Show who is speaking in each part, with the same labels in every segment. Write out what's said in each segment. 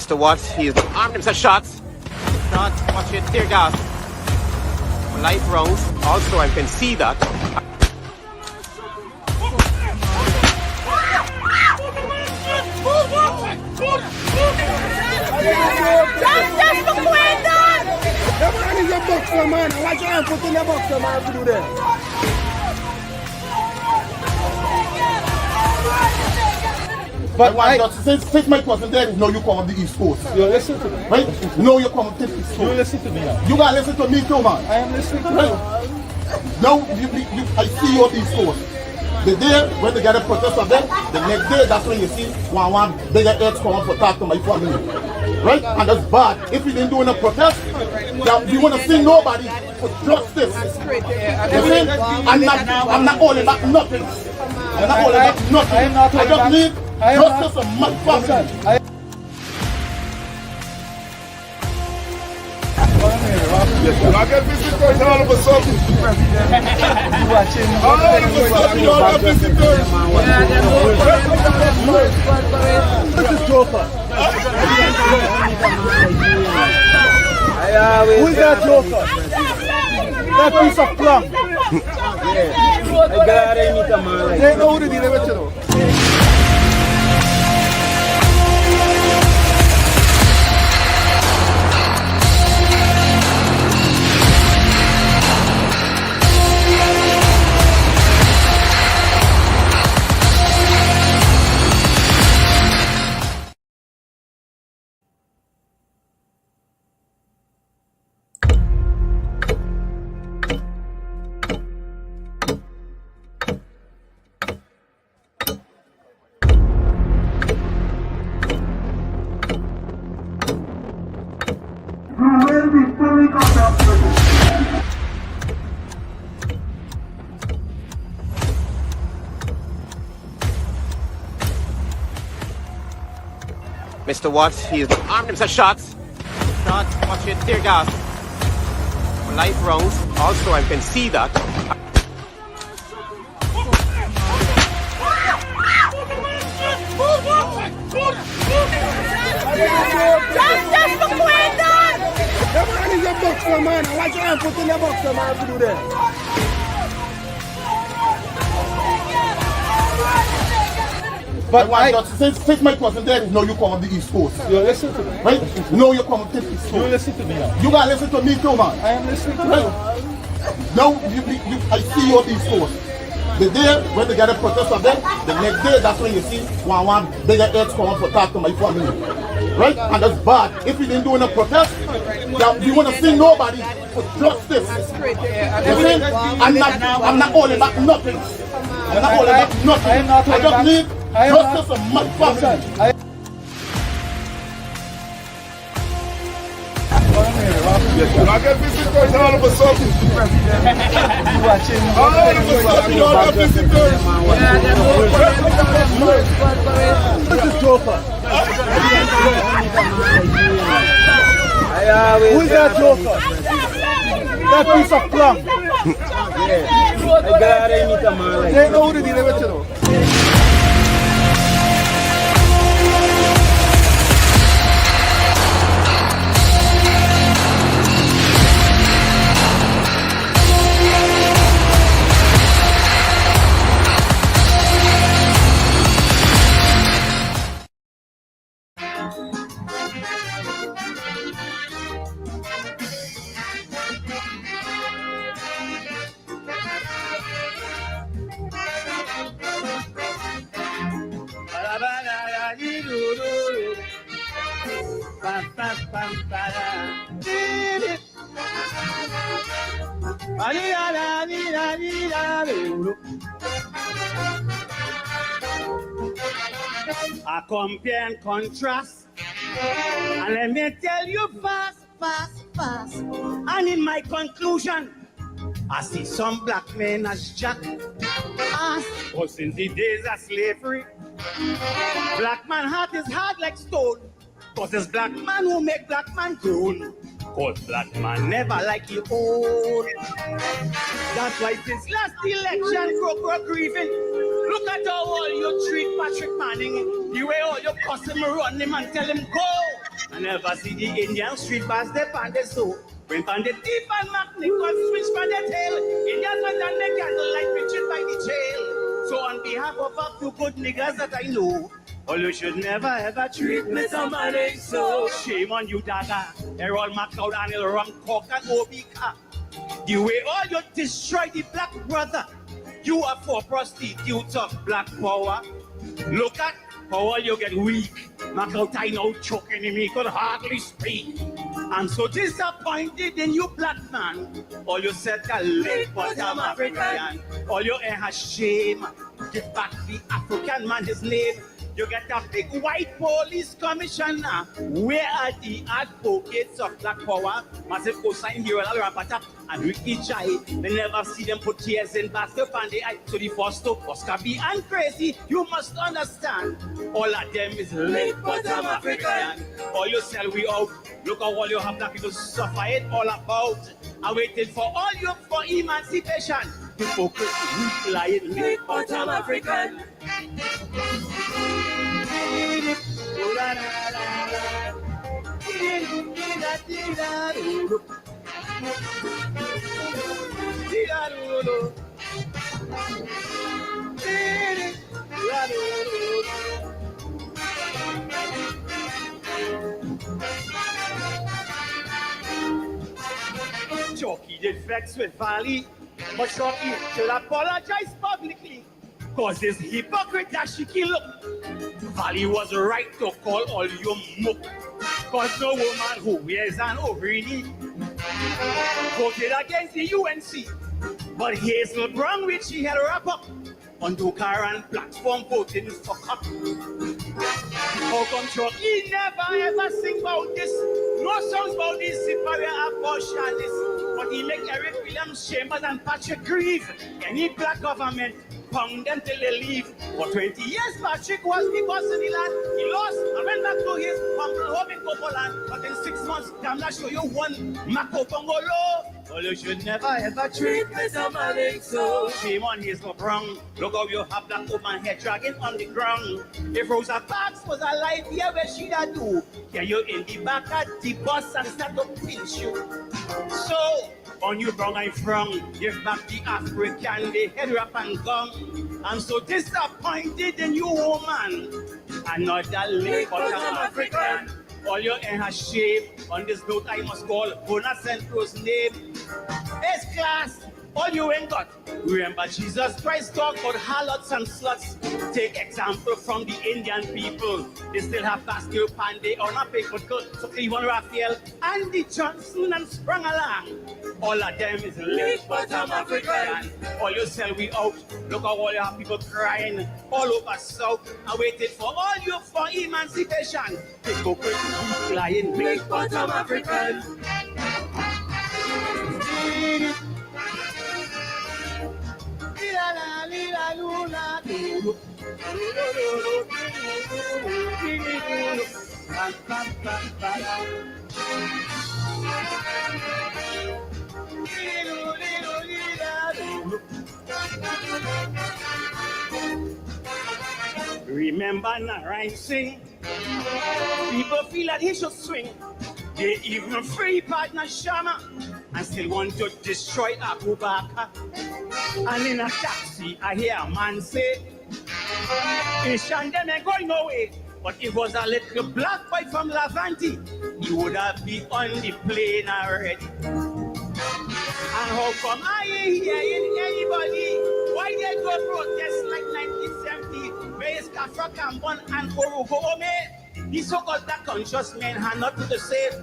Speaker 1: Mr. Watts, he's armed himself. Shots. Shots. Watch it. Tear gas. Live rounds. Also, I can see that.
Speaker 2: Just for Quindon!
Speaker 3: That man is a boxer, man. Why can't you put in a boxer, man, to do that?
Speaker 4: But why since my cousin there, no, you come on the East Coast.
Speaker 3: You listen to me.
Speaker 4: Right? No, you come on the East Coast.
Speaker 3: You listen to me now.
Speaker 4: You gotta listen to me too, man.
Speaker 3: I am listening to
Speaker 4: Right?
Speaker 3: you.
Speaker 4: Now, I see you on the East Coast. The day when they get a protest of them, the next day, that's when you see one bigger heads come up to talk to my family. Right? And that's bad. If we didn't do a protest, we want to see nobody for justice. You see? I'm not holding back nothing. I'm not holding back nothing. I just need justice of my family.
Speaker 3: I get visitors all of a sudden. All of a sudden, you all have visitors. This is Joker. Who is that Joker? That piece of plum. They know who they with you know.
Speaker 1: Mr. Watts, he's armed himself. Shots. Shots. Watch it. Tear gas. Live rounds. Also, I can see that.
Speaker 2: Just for Quindon!
Speaker 3: That man is a boxer, man. Why can't you put in a boxer, man, to do that?
Speaker 4: But why since my cousin there, no, you come on the East Coast.
Speaker 3: You listen to me.
Speaker 4: Right? No, you come on the East
Speaker 3: You
Speaker 4: Coast.
Speaker 3: listen to me now.
Speaker 4: You gotta listen to me too, man.
Speaker 3: I am listening to
Speaker 4: Right?
Speaker 3: you.
Speaker 4: Now, I see you on the East Coast. The day when they get a protest of them, the next day, that's when you see one bigger heads come up to talk to my family. Right? And that's bad. If we didn't do a protest, we want to see nobody for justice. You see? I'm not holding back nothing. I'm not holding back nothing. I just need justice of my family.
Speaker 3: I get visitors all of a sudden. All of a sudden, you all have visitors. This is Joker. Who is that Joker? That piece of plum. They know who they with you know.
Speaker 5: I compare and contrast, and let me tell you fast. And in my conclusion, I see some black men as jack ass, but since the days of slavery, black man heart is hard like stone, cause it's black man who make black man grown. Cause black man never like your own. That's why this last election, crook grieving. Look at how all you treat Patrick Manning. The way all you cuss him, run him and tell him go. I never see the Indian street pass the pandit so. When pandit deep and magnificent switch by the tail, Indians went and the candlelight pictured by the jail. So on behalf of a few good niggas that I know, all you should never ever treat me somebody so. Shame on you, Dada. They're all marked out and they'll run cock and obika. The way all you destroy the black brother, you are for prostitutes of black power. Look at how all you get weak. Mark out I know choking in me, could hardly speak. I'm so disappointed in you, black man. All you said that late bottom African. All you have shame. Give back the African man his name. You get a big white police commissioner. Where are the advocates of black power? Massive cosign here, and Ricky Jai. They never see them put tears in basket and they eye to the first to Oscar B and crazy. You must understand. All of them is late bottom African. All you sell we out. Look at all you have black people suffer it all about. I waited for all you for emancipation. Hypocrisy, lying, late bottom African. Chalky did vex with Valley, but Chalky should apologize publicly. Cause this hypocrite that she killed. Valley was right to call all you muck. Cause no woman who wears an ovary voted against the UNC. But Hazel Brown, which she had wrap up on Dukaran platform voting for cup. How come Chucky never ever sing about this? No songs about this superior abortionists. But he make Eric Williams Chambers and Patrick Grieve. Any black government pound them till they leave. For 20 years, Patrick was the boss of the land. He lost and went back to his humble home in Copoland. But in 6 months, I'm not sure you won Mako Congolo. Well, you should never ever treat me somebody so. Shame on Hazel Brown. Look how you have that woman head dragging on the ground. If Rosa Parks was alive, yeah, where she'd do? Yeah, you in the back at the bus and start to pinch you. So, on you brown I frown, give back the African, the head wrap and gum. I'm so disappointed in you, woman. Another late bottom African. All your air has shame. On this note, I must call Bona Centro's name. S-class, all you ain't got. Remember, Jesus Christ talked about harlots and sluts. Take example from the Indian people. They still have Pascal Pandey on a paper cut. So Cleveland Raphael, Andy Johnson, and sprung along. All of them is late bottom African. All you sell we out. Look at all you have people crying all over South. I waited for all you for emancipation. Hypocrite, lying, late bottom African. Remember Narayan Singh? People feel that he should swing. They even free partner Shama and still want to destroy Abu Bakr. And in a taxi, I hear a man say, Ishan them ain't going away. But if it was a little black boy from Lavanti, he would have been on the plane already. And how come I ain't hearing anybody? Why they go protest like 1970? Where is Kafra Kambon and Orogo Ome? These so-called black conscious men are not to the same.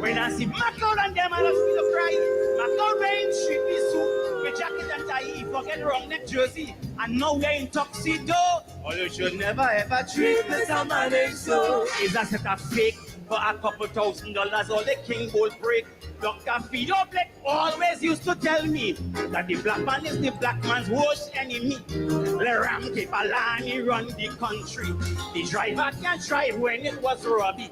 Speaker 5: When I see Macau and them, I don't feel to cry. Macau wearing shitty suit with jacket and tie, he forget wrong neck jersey, and now we're in tuxedo. Or you should never ever treat me somebody so. Is that set of fake for a couple $1,000 or the king gold break? Dr. Fido Black always used to tell me that the black man is the black man's worst enemy. Leram Kepalani run the country. The driver can't drive when it was Robbie.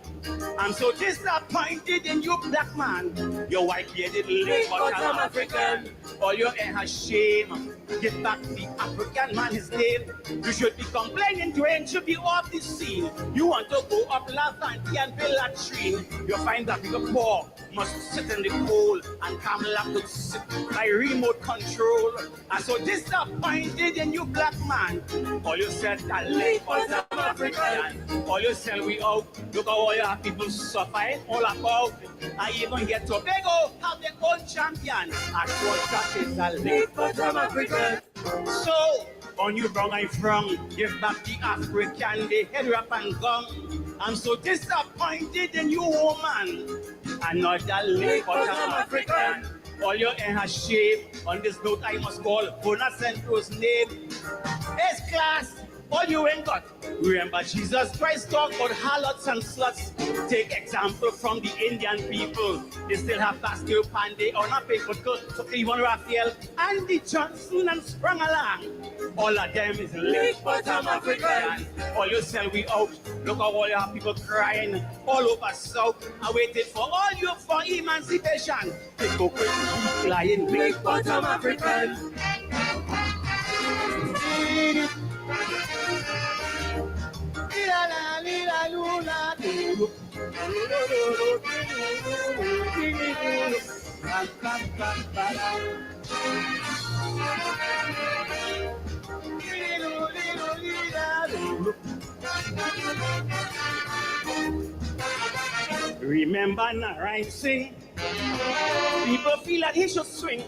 Speaker 5: I'm so disappointed in you, black man. Your white-bearded late bottom African. All your air has shame. Get back the African man his name. You should be complaining to him, should be off the scene. You want to go up Lavanti and Villa latrine, you find that the poor must sit in the cold and Kamala could sit by remote control. And so disappointed in you black man, all you said that late for South African, all you sell we out, look how all your people suffering all about. I even get Tobago have their own champion. I thought that is a late for South African. So, on you brown I from, give back the African, the head wrap and gum. I'm so disappointed in you, woman. Another late for South African. All your hair has shaved. On this note, I must call Bona Centro's name. It's class. All you ain't got. Remember, Jesus Christ talked about harlots and sluts. Take example from the Indian people. They still have Pascal Pandey on a paper cut. So even Raphael, Andy Johnson, and sprung along. All of them is late bottom African. All you sell we out. Look at all your people crying all over South. I waited for all you for emancipation. Hypocrite, lying, late bottom African. Remember Narayan sing? People feel that he should swing.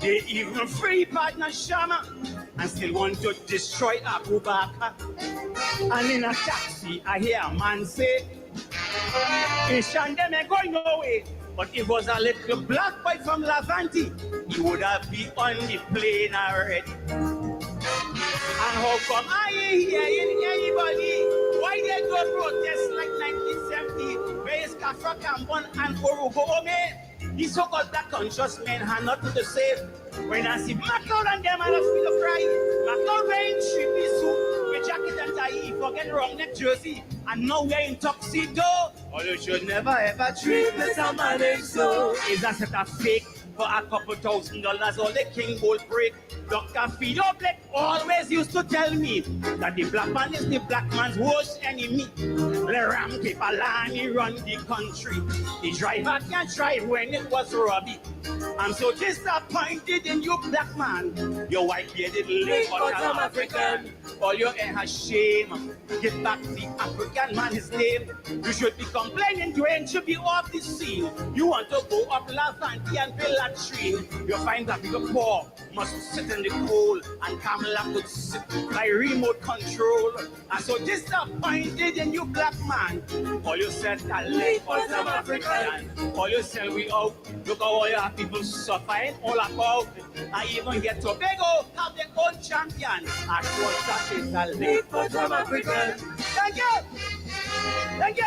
Speaker 5: They even free partner Shama and still want to destroy Abu Bakr. And in a taxi, I hear a man say, Ishandem ain't going nowhere. But if it was a little black boy from Lavanti, he would have been on the plane already. And how come I ain't hearing anybody? Why they do protest like 1970? Where is Kafra Kambon and Orugo Ome? These so-called black conscious men are not to the same. When I see McLeod and them, I just feel a cry. McLeod wearing trippy suit with jacket and tie, he forget wrong neck jersey, and now wearing tuxedo. Oh, you should never ever treat me somebody so. Is that set a fake for a couple $1,000 or the king gold break? Dr. Fido Black always used to tell me that the black man is the black man's worst enemy. The ram Lani run the country. The driver can't drive when it was Robbie. I'm so disappointed in you, black man. Your white-bearded late South African. All your hair has shame. Get back the African man his name. You should be complaining, Dwayne should be off the scene. You want to go up Lavanti and build a tree. You find that the poor must sit in the cold and Kamala could sit by remote control. I'm so disappointed in you, black man. All you said that late for South African. All you sell we out. Look how all your people suffering all about. I even get Tobago have their own champion. I thought that is a late for South African. Thank you. Thank you.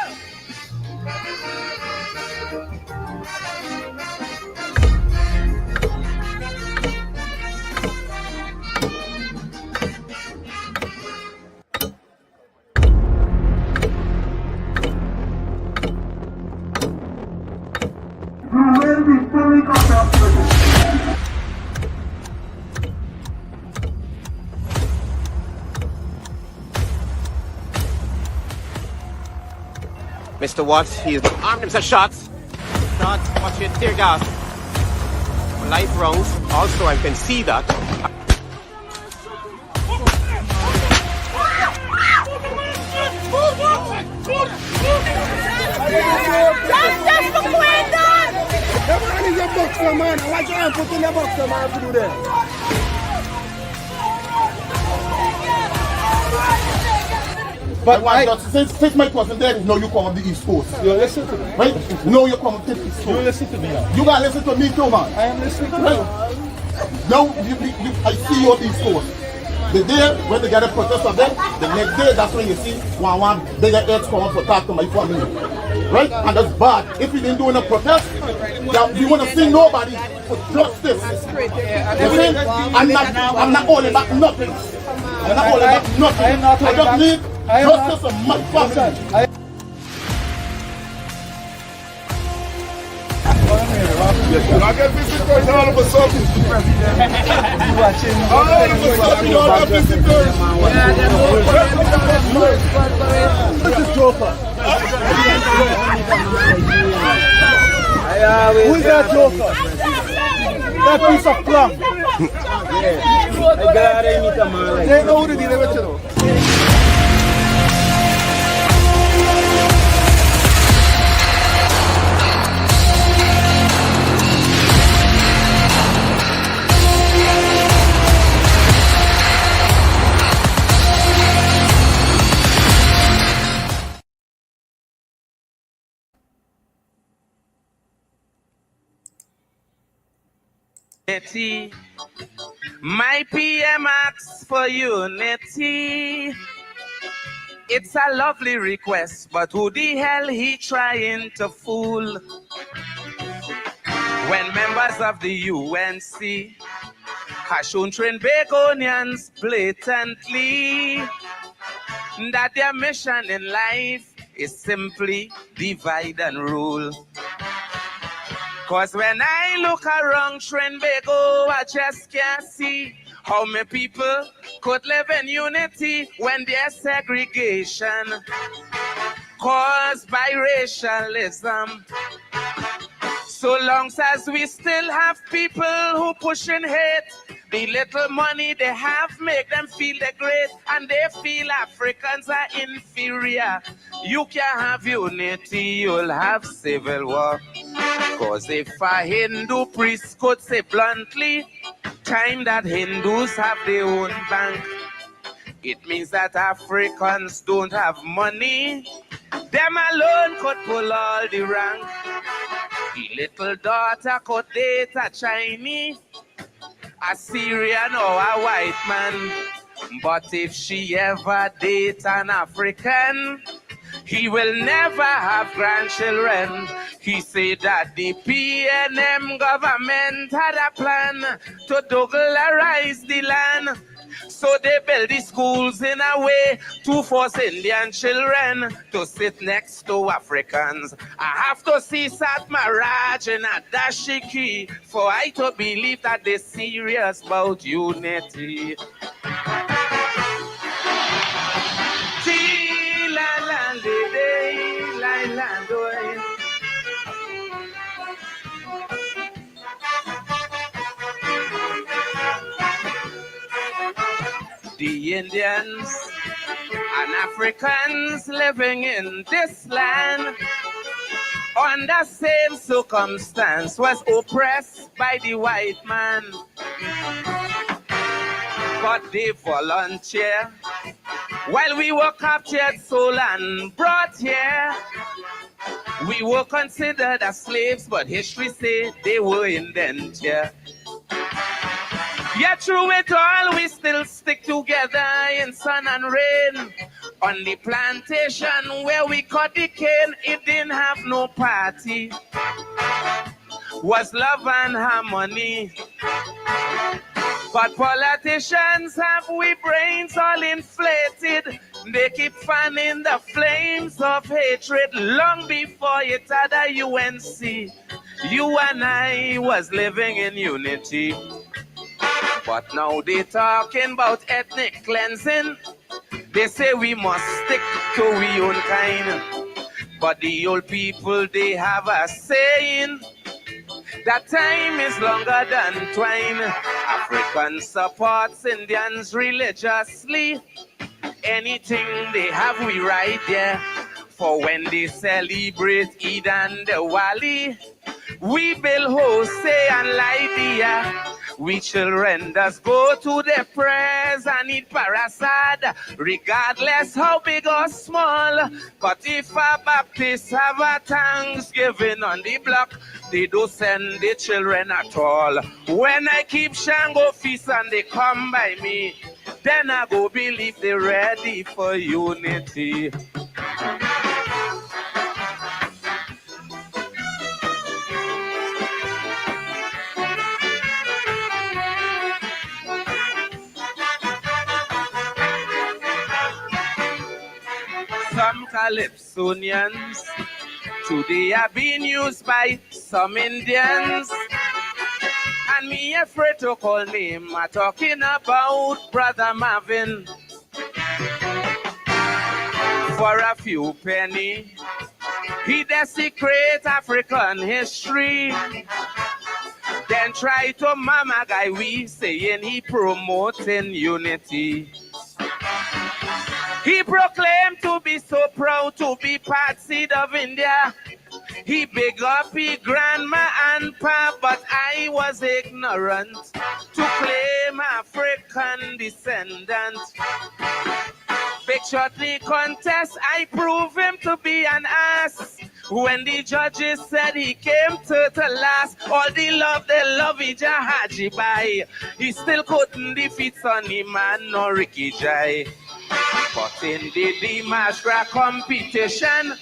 Speaker 1: Mr. Watts, he's armed himself shots. Shots, watch it, tear gas. Live rounds. Also, I can see that.
Speaker 2: Justice for Quindon!
Speaker 3: Everyone is a boxer, man. Why can't you put in the boxer, man, to do that?
Speaker 4: But since my cousin there is no you come on the East Coast.
Speaker 3: You listen to me.
Speaker 4: Right? No, you come on the East Coast.
Speaker 3: You listen to me now.
Speaker 4: You gotta listen to me too, man.
Speaker 3: I am listening to
Speaker 4: Right?
Speaker 3: you.
Speaker 4: Now, I see you on the East Coast. The day when they get a protest of them, the next day, that's when you see one bigger heads come up to talk to my family. Right? And that's bad. If we didn't do a protest, we want to see nobody for justice. You see? I'm not holding back nothing. I'm not holding back nothing. I just need justice for my family.
Speaker 6: I get visitors all of a sudden. All of a sudden, you all have visitors.
Speaker 3: This is Joker. Who is that joker? That piece of plum. They know who to deal with, you know.
Speaker 7: Unity. My PM asks for unity. It's a lovely request, but who the hell he trying to fool? When members of the UNC have shown Trinbagonians blatantly that their mission in life is simply divide and rule. Cause when I look around Trinbago, I just can't see how many people could live in unity when there's segregation caused by racialism. So long as we still have people who pushing hate, the little money they have make them feel they're great, and they feel Africans are inferior. You can't have unity, you'll have civil war. Cause if a Hindu priest could say bluntly, time that Hindus have their own bank, it means that Africans don't have money. Them alone could pull all the rank. The little daughter could date a Chinese, a Syrian or a white man. But if she ever date an African, he will never have grandchildren. He said that the PNM government had a plan to Douglas the land. So they build the schools in a way to force Indian children to sit next to Africans. I have to see Satmaraj and a Dashiki for I to believe that they're serious about unity. The Indians and Africans living in this land under same circumstance was oppressed by the white man. But they volunteer while we were captured, sold and brought here. We were considered as slaves, but history said they were indentured. Yet through it all, we still stick together in sun and rain. On the plantation where we cut the cane, it didn't have no party. Was love and harmony. But politicians have we brains all inflated. They keep fanning the flames of hatred long before it had a UNC. You and I was living in unity. But now they talking about ethnic cleansing. They say we must stick to we own kind. But the old people, they have a saying that time is longer than twine. Africans supports Indians religiously. Anything they have, we right there. For when they celebrate Eid and Diwali, we build Jose and Lydia. We children does go to the prayers and eat parasad, regardless how big or small. But if a Baptist have a Thanksgiving on the block, they don't send the children at all. When I keep Shango feast and they come by me, then I go believe they're ready for unity. Some Calypsonians today are being used by some Indians, and me afraid to call name. I'm talking about Brother Marvin. For a few penny, He desecrate African history. Then try to mama guy we saying he promoting unity. He proclaimed to be so proud to be part seed of India. He big up his grandma and pa, but I was ignorant to claim African descendant. Big shortly contest, I prove him to be an ass. When the judges said he came to last, all the love they love Ija Haji by, he still couldn't defeat Sonny Man nor Ricky Jai. But in the Dimashra competition,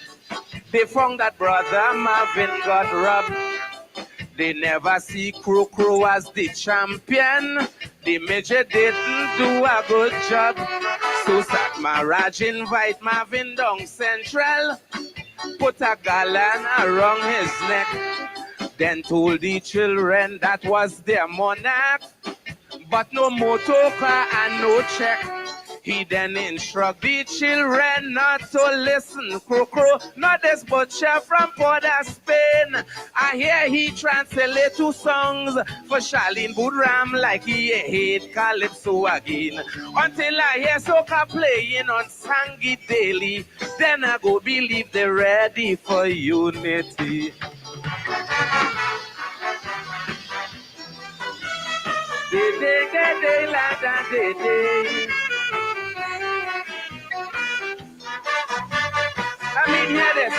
Speaker 7: they found that brother Marvin got robbed. They never see Crow as the champion. The major didn't do a good job. So Sat Maharaj invite Marvin down central, put a gallant around his neck, then told the children that was their monarch, but no motor car and no check. He then instruct the children not to listen. Crow, not this butcher from Port of Spain. I hear he translate 2 songs for Charlene Budram like he hate Calypso again. Until I hear soca playing on Sangi Daily, then I go believe they're ready for unity. I mean, hear this.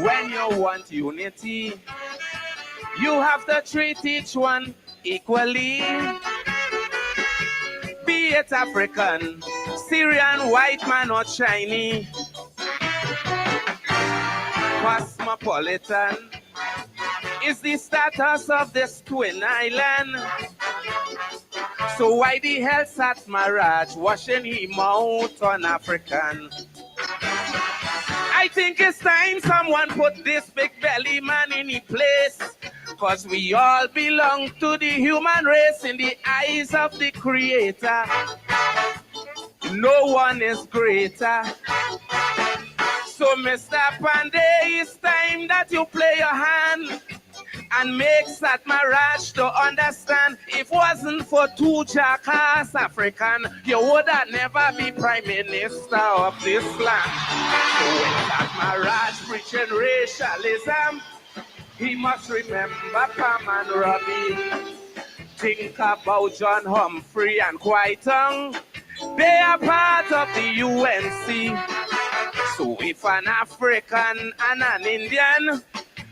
Speaker 7: When you want unity, you have to treat each one equally. Be it African, Syrian, white man or Chinese, cosmopolitan is the status of this twin island. So why the hell Sat Maharaj washing him out on African? I think it's time someone put this big belly man in his place. Cause we all belong to the human race in the eyes of the Creator. No one is greater. So Mr. Pandey, it's time that you play your hand and make Sat Maharaj to understand. If it wasn't for 2 jackass African, you would have never be Prime Minister of this land. So when Sat Maharaj preaching racialism, he must remember Pam and Robbie. Think about John Humphrey and Kwaitung. They are part of the UNC. So if an African and an Indian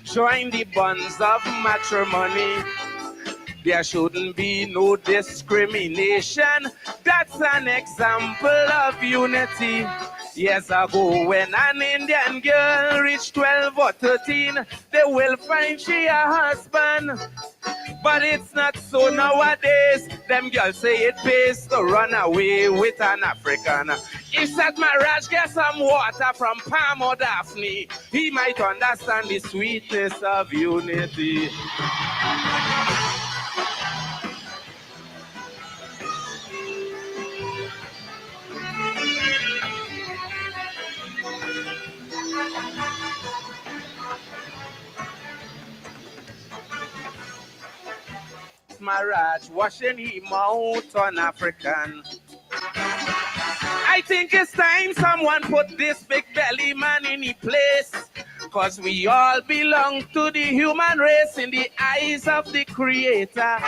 Speaker 7: join the bonds of matrimony, there shouldn't be no discrimination. That's an example of unity. Years ago, when an Indian girl reached 12 or 13, they will find she a husband. But it's not so nowadays. Them girls say it pays to run away with an African. If Sat Maharaj gets some water from Palm or Daphne, he might understand the sweetness of unity. Maharaj washing him out on African. I think it's time someone put this big belly man in his place. Cause we all belong to the human race in the eyes of the Creator.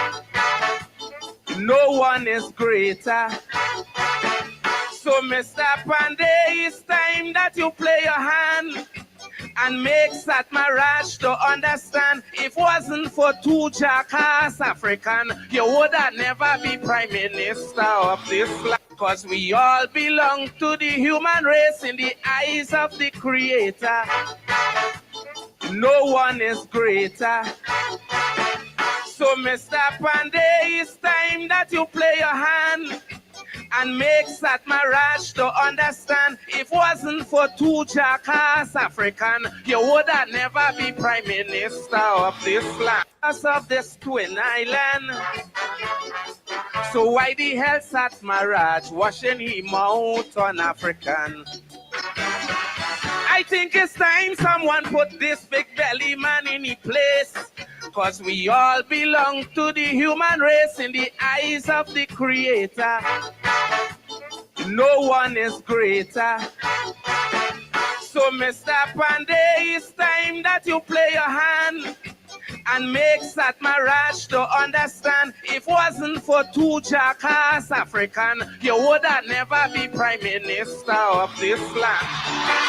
Speaker 7: No one is greater. So Mr. Pandey, it's time that you play your hand and make Sat Maharaj to understand. If it wasn't for 2 jackass African, you would have never be Prime Minister of this land. Cause we all belong to the human race in the eyes of the Creator. No one is greater. So Mr. Pandey, it's time that you play your hand and make Sat Maharaj to understand. If it wasn't for 2 jackass African, you would have never be Prime Minister of this land. Of this twin island. So why the hell Sat Maharaj washing him out on African? I I think it's time someone put this big belly man in his place. Cause we all belong to the human race in the eyes of the Creator. No one is greater. So Mr. Pandey, it's time that you play your hand and make Satmaraj to understand. If it wasn't for two jackass African, you would have never be prime minister of this land.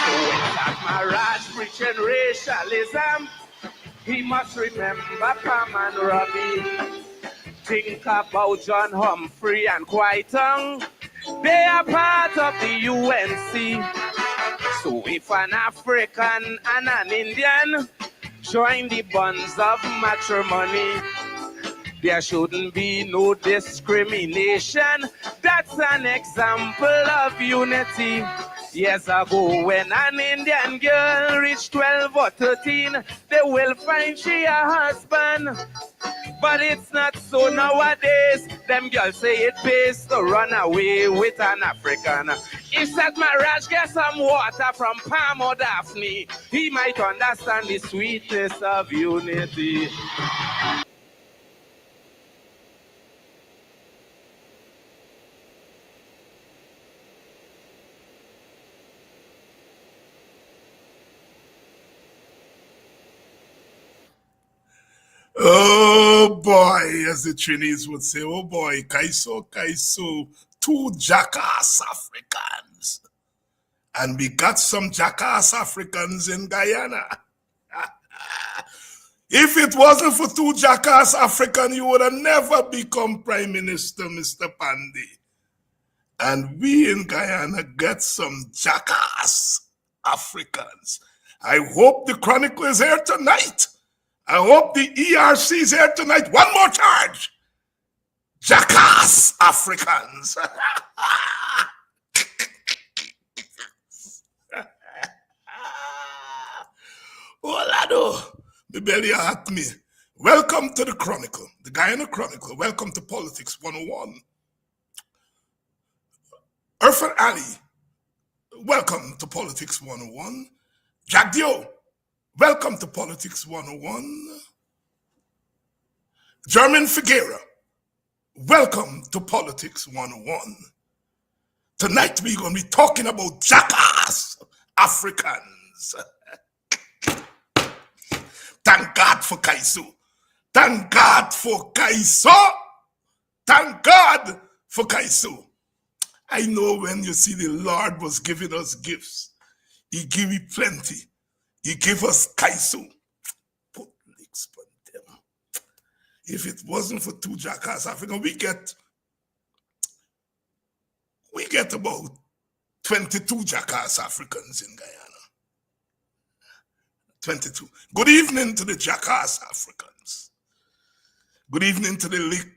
Speaker 7: So when Satmaraj preaching racialism, he must remember Pam and Robbie. Think about John Humphrey and Kwaitung. They are part of the UNC. So if an African and an Indian join the bonds of matrimony, there shouldn't be no discrimination. That's an example of unity. Years ago, when an Indian girl reached 12 or 13, they will find she a husband. But it's not so nowadays. Them girls say it pays to run away with an African. If Satmaraj gets some water from Palm or Daphne, he might understand the sweetness of unity.
Speaker 6: Oh boy, as the Chinese would say, oh boy, Kaiso, Kaiso, two jackass Africans. And we got some jackass Africans in Guyana. If it wasn't for two jackass Africans, you would have never become Prime Minister, Mr. Pandey. And we in Guyana get some jackass Africans. I hope the Chronicle is here tonight. I hope the ERC is here tonight. One more charge. Jackass Africans. Oh, Lado, the belly at me. Welcome to the Chronicle, the Guyana Chronicle. Welcome to Politics 101. Irfan Ali, welcome to Politics 101. Jack Dio, welcome to Politics 101. German Figuera, welcome to Politics 101. Tonight we're going to be talking about jackass Africans. Thank God for Kaiso. Thank God for Kaiso. Thank God for Kaiso. I know when you see the Lord was giving us gifts, he gave me plenty. He gave us Kaiso. Put licks on them. If it wasn't for two jackass Africans, we get about 22 jackass Africans in Guyana. 22. Good evening to the jackass Africans. Good evening to the lick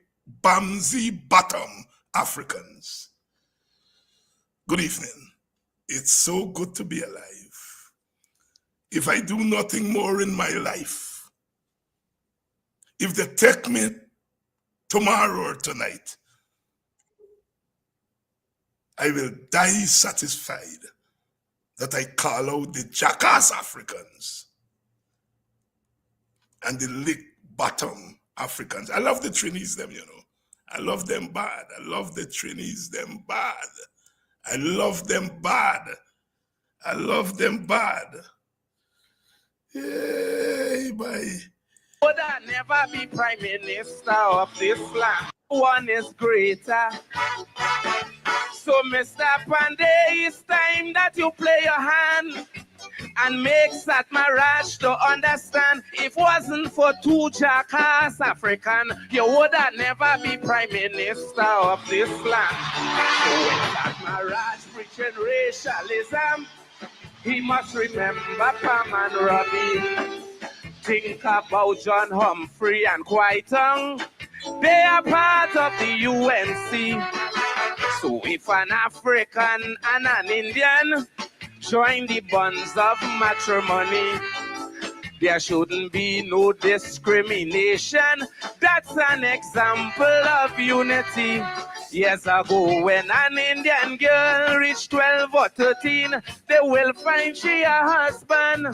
Speaker 6: Bamsey bottom Africans. Good evening. It's so good to be alive. If I do nothing more in my life, if they take me tomorrow or tonight, I will die satisfied that I call out the jackass Africans and the lick bottom Africans. I love the Trinis them, you know. I love them bad. I love the Trinis them bad. I love them bad. I love them bad. Yay, bye.
Speaker 7: Would I never be Prime Minister of this land? One is greater. So Mr. Pandey, it's time that you play your hand and make Satmaraj to understand. If it wasn't for two jackass African, you would have never be Prime Minister of this land. So when Satmaraj preaching racialism, he must remember Pam and Robbie. Think about John Humphrey and Kwaitung. They are part of the UNC. So if an African and an Indian join the bonds of matrimony, there shouldn't be no discrimination. That's an example of unity. Years ago, when an Indian girl reached 12 or 13, they will find she a husband.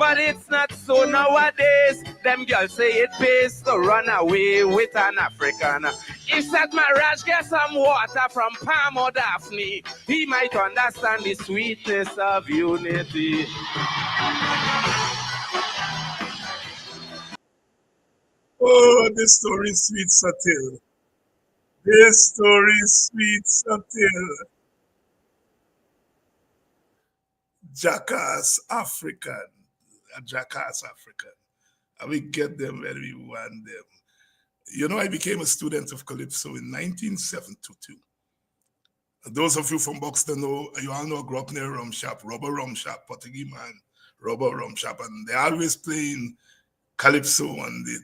Speaker 7: But it's not so nowadays. Them girls say it pays to run away with an African. If that Maraj get some water from Palm or Daphne, he might understand the sweetness of unity.
Speaker 6: Oh, this story is sweet, subtle. This story is sweet, subtle. Jackass African. A jackass African. And we get them where we want them. You know, I became a student of Calypso in 1972. Those of you from Buxton know, you all know I grew up near Rum Shop, Rubber Rum Shop, Portuguese man, Rubber Rum Shop, and they're always playing Calypso on the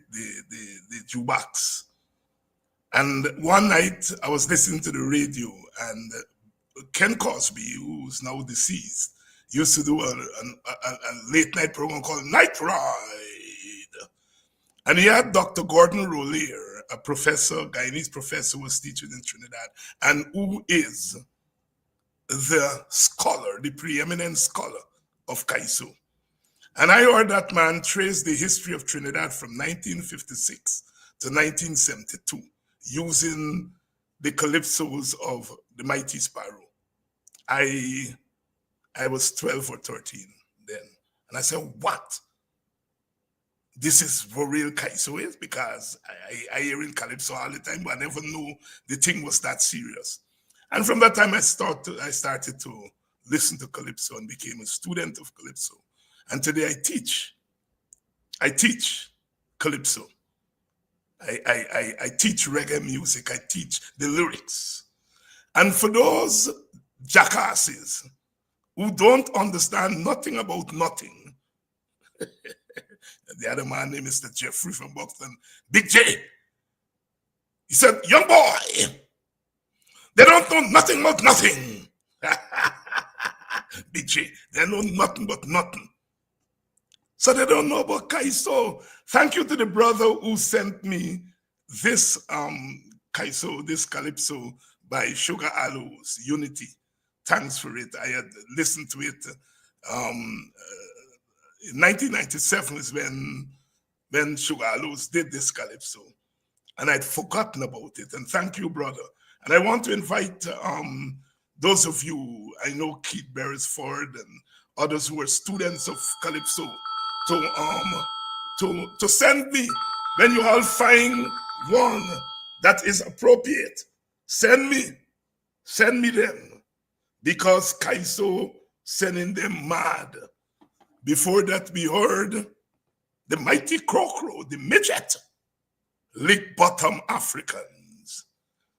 Speaker 6: jukebox. And one night I was listening to the radio, and Ken Cosby, who's now deceased, used to do a late night program called Night Ride. And he had Dr. Gordon Rollier, a professor, Guyanese professor who was teaching in Trinidad, and who is the scholar, the preeminent scholar of Kaiso. And I heard that man trace the history of Trinidad from 1956 to 1972 using the calypsos of the Mighty Sparrow. I was 12 or 13 then. And I said, what? This is for real Kaiso is? Because I hear in Calypso all the time, but I never knew the thing was that serious. And from that time, I started to listen to Calypso and became a student of Calypso. And today I teach Calypso. I teach reggae music. I teach the lyrics. And for those jackasses who don't understand nothing about nothing, the other man named Mr. Jeffrey from Boston, Big J, he said, young boy, they don't know nothing about nothing. Big J, they know nothing but nothing. So they don't know about Kaiso. Thank you to the brother who sent me this Kaiso, this Calypso by Sugar Aloes, Unity. Thanks for it. I had listened to it. In 1997 is when Sugar Aloes did this Calypso. And I'd forgotten about it. And thank you, brother. And I want to invite those of you, I know Keith Beresford and others who are students of Calypso, to send me, when you all find one that is appropriate, send me them, because Kaiso sending them mad. Before that, we heard the Mighty Crocro, the midget, Lick Bottom Africans.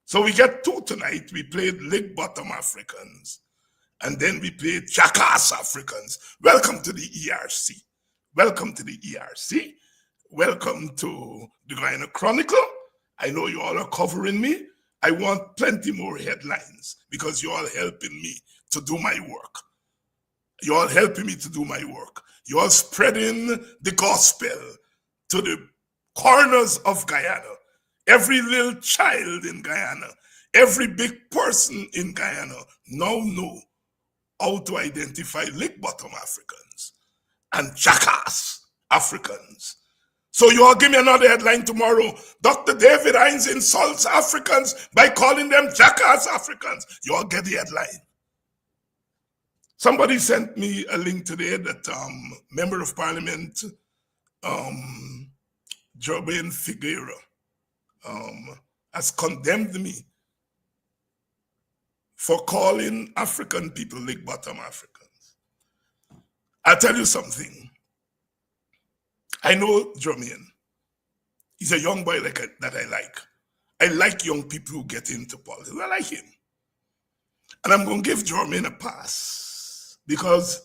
Speaker 6: So we get two tonight. We played Lick Bottom Africans, and then we played Jackass Africans. Welcome to the ERC. Welcome to the ERC. Welcome to the Guyana Chronicle. I know you all are covering me. I want plenty more headlines because you're all helping me to do my work. You're all helping me to do my work. You're all spreading the gospel to the corners of Guyana. Every little child in Guyana, every big person in Guyana now know how to identify lick bottom Africans and jackass Africans. So you all give me another headline tomorrow. Dr. David Hines insults Africans by calling them jackass Africans. You all get the headline. Somebody sent me a link today that Member of Parliament Jobain Figueira has condemned me for calling African people lick bottom Africans. I'll tell you something. I know Jermaine. He's a young boy that I like. I like young people who get into politics. I like him. And I'm going to give Jermaine a pass because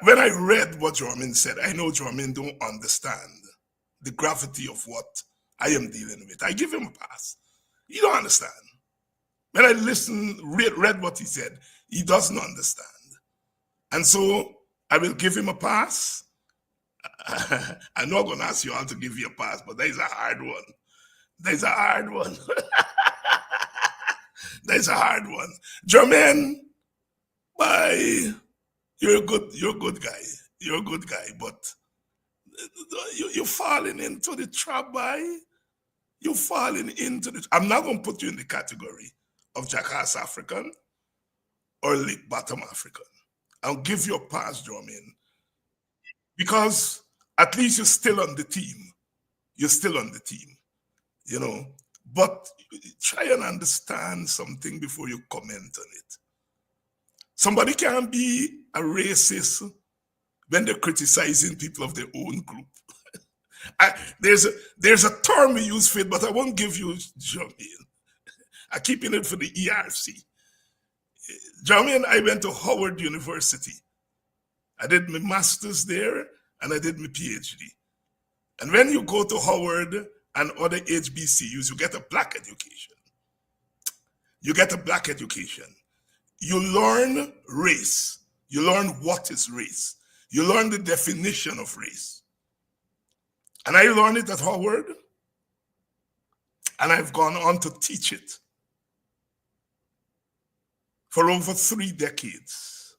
Speaker 6: when I read what Jermaine said, I know Jermaine don't understand the gravity of what I am dealing with. I give him a pass. He don't understand. When I read what he said, he doesn't understand. And so I will give him a pass. I'm not going to ask you all to give you a pass, but there's a hard one. There's a hard one. That's a hard one. Jermaine, bye. You're a good guy. You're a good guy, but you're falling into the trap, boy. You're falling into the. I'm not going to put you in the category of jackass African or lick bottom African. I'll give you a pass, Jermaine, because at least you're still on the team. You're still on the team, you know. But try and understand something before you comment on it. Somebody can be a racist when they're criticizing people of their own group. There's a term we use for it, but I won't give you, Jermaine. I'm keeping it for the ERC. Jermaine, I went to Howard University. I did my master's there, and I did my PhD. And when you go to Howard and other HBCUs, you get a black education. You get a black education. You learn race. You learn what is race. You learn the definition of race. And I learned it at Howard, and I've gone on to teach it for over 3 decades.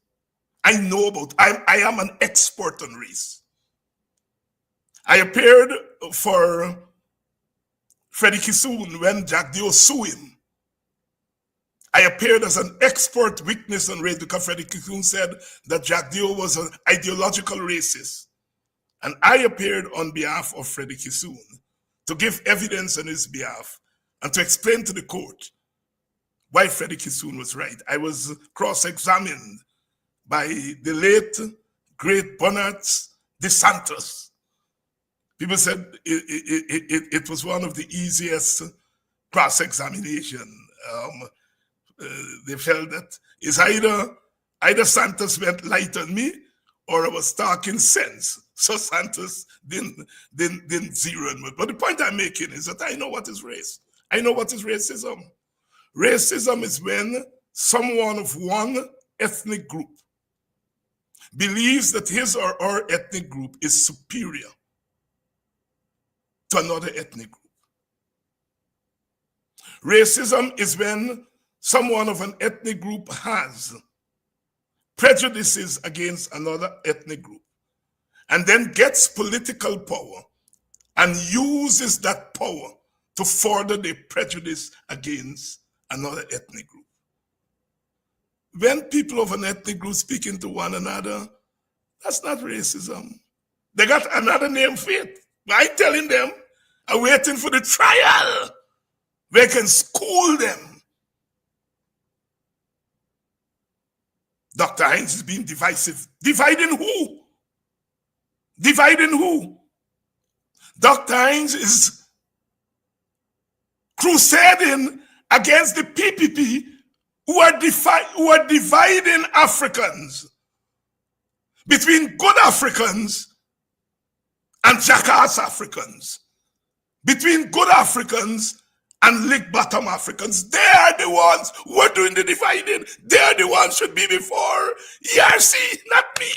Speaker 6: I know about, I am an expert on race. I appeared for Freddie Kissoon when Jack Dio sued him. I appeared as an expert witness on race because Freddie Kissoon said that Jack Dio was an ideological racist. And I appeared on behalf of Freddie Kissoon to give evidence on his behalf and to explain to the court why Freddie Kissoon was right. I was cross-examined by the late, great Bernard DeSantos. People said it was one of the easiest cross-examination. They felt that it's either Santos went light on me or I was talking sense. So Santos didn't zero on me. But the point I'm making is that I know what is race. I know what is racism. Racism is when someone of one ethnic group believes that his or her ethnic group is superior to another ethnic group. Racism is when someone of an ethnic group has prejudices against another ethnic group and then gets political power and uses that power to further their prejudice against another ethnic group. When people of an ethnic group speaking to one another, that's not racism. They got another name for it. I'm telling them, I'm waiting for the trial where I can school them. Dr. Hines is being divisive. Dividing who? Dividing who? Dr. Hines is crusading against the PPP who are dividing Africans between good Africans and jackass Africans, between good Africans and lick bottom Africans. They are the ones who are doing the dividing. They are the ones who should be before ERC, not me.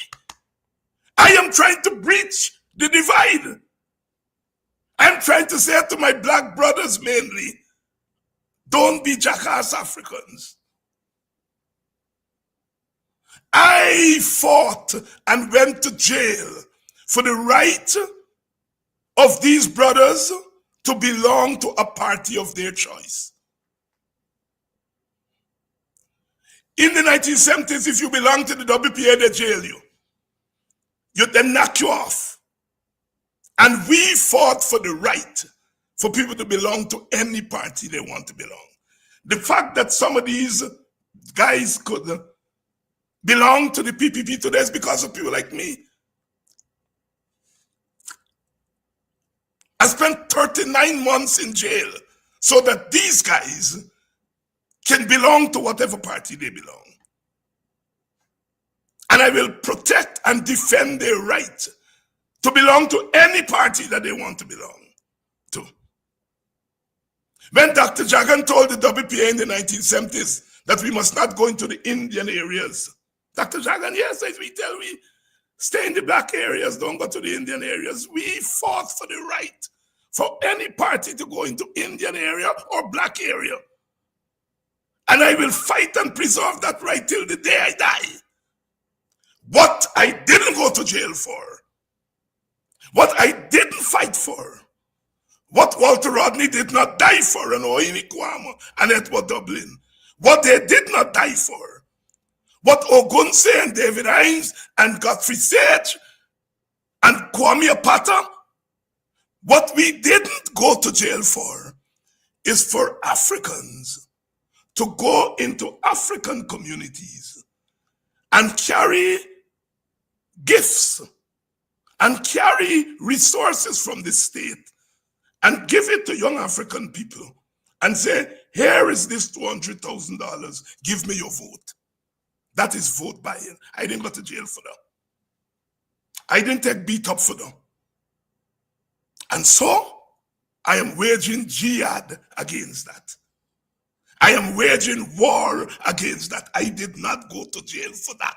Speaker 6: I am trying to breach the divide. I'm trying to say to my black brothers mainly, don't be jackass Africans. I fought and went to jail for the right of these brothers to belong to a party of their choice. In the 1970s, if you belong to the WPA, they jail you. They knock you off. And we fought for the right for people to belong to any party they want to belong. The fact that some of these guys could belong to the PPP today is because of people like me. I spent 39 months in jail so that these guys can belong to whatever party they belong. And I will protect and defend their right to belong to any party that they want to belong to. When Dr. Jagan told the WPA in the 1970s that we must not go into the Indian areas, Dr. Jagan, yes, as we tell we stay in the black areas, don't go to the Indian areas. We fought for the right for any party to go into Indian area or black area. And I will fight and preserve that right till the day I die. What I didn't go to jail for, what I didn't fight for, what Walter Rodney did not die for, and Oini Kwame and Edward Dublin, what they did not die for, what Ogunse and David Hines and Godfrey Sage and Kwame Apata, what we didn't go to jail for is for Africans to go into African communities and carry gifts and carry resources from the state and give it to young African people and say, here is this $200,000, give me your vote. That is vote buying. I didn't go to jail for that. I didn't take beat up for them. And so, I am waging jihad against that. I am waging war against that. I did not go to jail for that.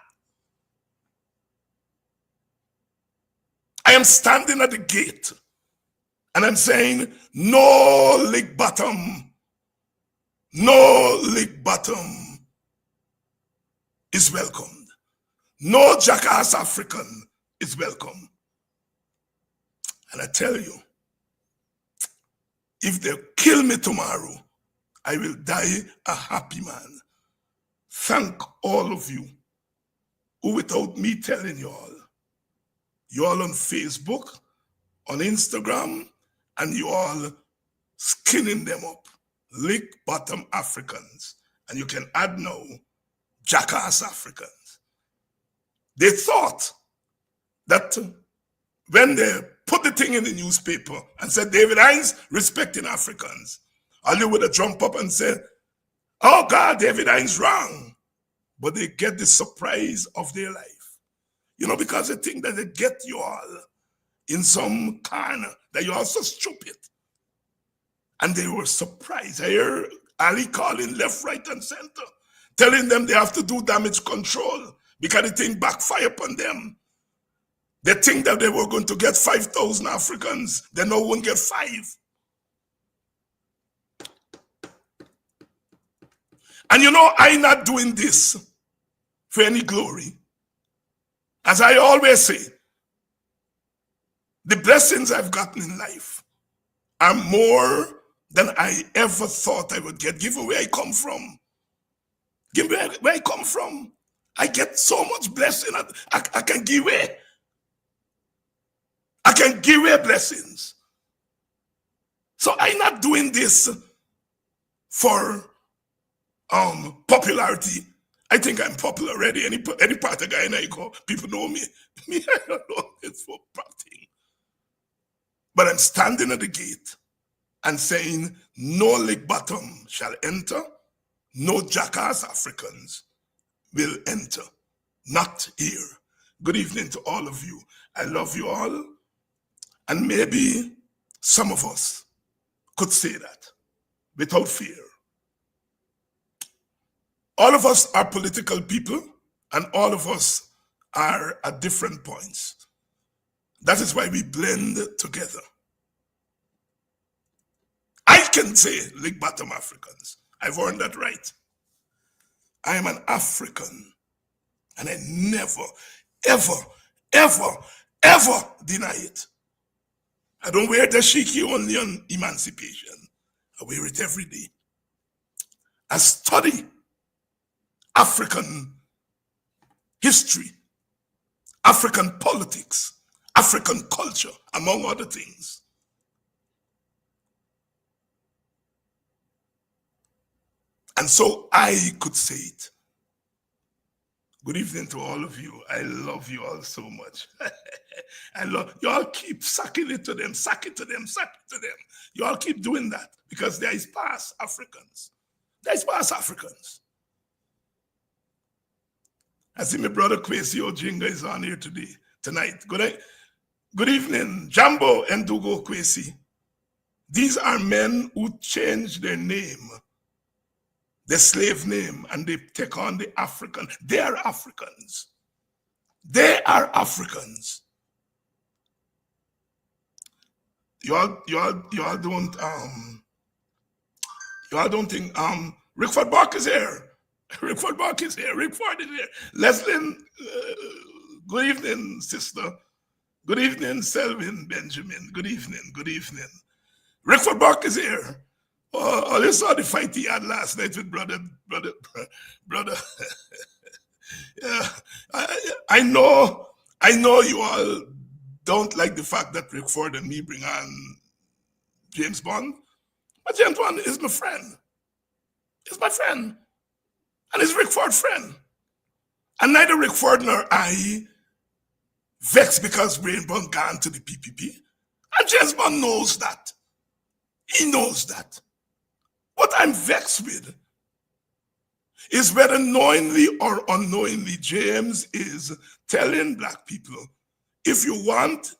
Speaker 6: I am standing at the gate and I'm saying, no lick bottom, no lick bottom is welcomed. No jackass African is welcome. And I tell you, if they kill me tomorrow, I will die a happy man. Thank all of you who, without me telling you all on Facebook, on Instagram, and you all skinning them up. Lick bottom Africans. And you can add now, jackass Africans. They thought that when they put the thing in the newspaper and said David Hines respecting Africans, all you would have jumped up and said, oh God, David Hines wrong. But they get the surprise of their life. You know, because they think that they get you all in some corner, that you're all so stupid. And they were surprised. I hear Ali calling left, right, and center, telling them they have to do damage control because the thing backfire upon them. They think that they were going to get 5,000 Africans. They now won't get 5. And you know, I'm not doing this for any glory. As I always say, the blessings I've gotten in life are more than I ever thought I would get, given where I come from. Given where I come from, I get so much blessing. I can give away. I can give away blessings. So I'm not doing this for popularity. I think I'm popular already. Any part of Guyana I go, people know me. Me, I don't know it's for nothing. But I'm standing at the gate and saying, no lick bottom shall enter, no jackass Africans will enter. Not here. Good evening to all of you. I love you all. And maybe some of us could say that without fear. All of us are political people, and all of us are at different points. That is why we blend together. I can say lick bottom Africans. I've earned that right. I am an African, and I never, ever, ever, ever deny it. I don't wear dashiki only on emancipation. I wear it every day. I study African history, African politics, African culture, among other things. And so I could say it. Good evening to all of you. I love you all so much. I love you all. Keep sucking it to them, suck it to them, suck it to them. You all keep doing that because there is past Africans. There is past Africans. I see my brother Kwesi Ojinga is on here tonight. Good evening, Jambo and Dugo Kwesi. These are men who changed their name, the slave name, and they take on the African. They are Africans. They are Africans. You all don't think Rickford Burke is here. Rickford Burke is here. Rickford is here. Leslie, good evening, sister. Good evening, Selvin Benjamin. Good evening. Good evening. Rickford Burke is here. Oh, you saw the fight he had last night with brother. Yeah, I know you all don't like the fact that Rickford and me bring on James Bond, but James Bond is my friend. He's my friend, and he's Rickford's friend. And neither Rickford nor I vex because Rain Bond gone to the PPP, and James Bond knows that. He knows that. What I'm vexed with is whether knowingly or unknowingly James is telling black people, if you want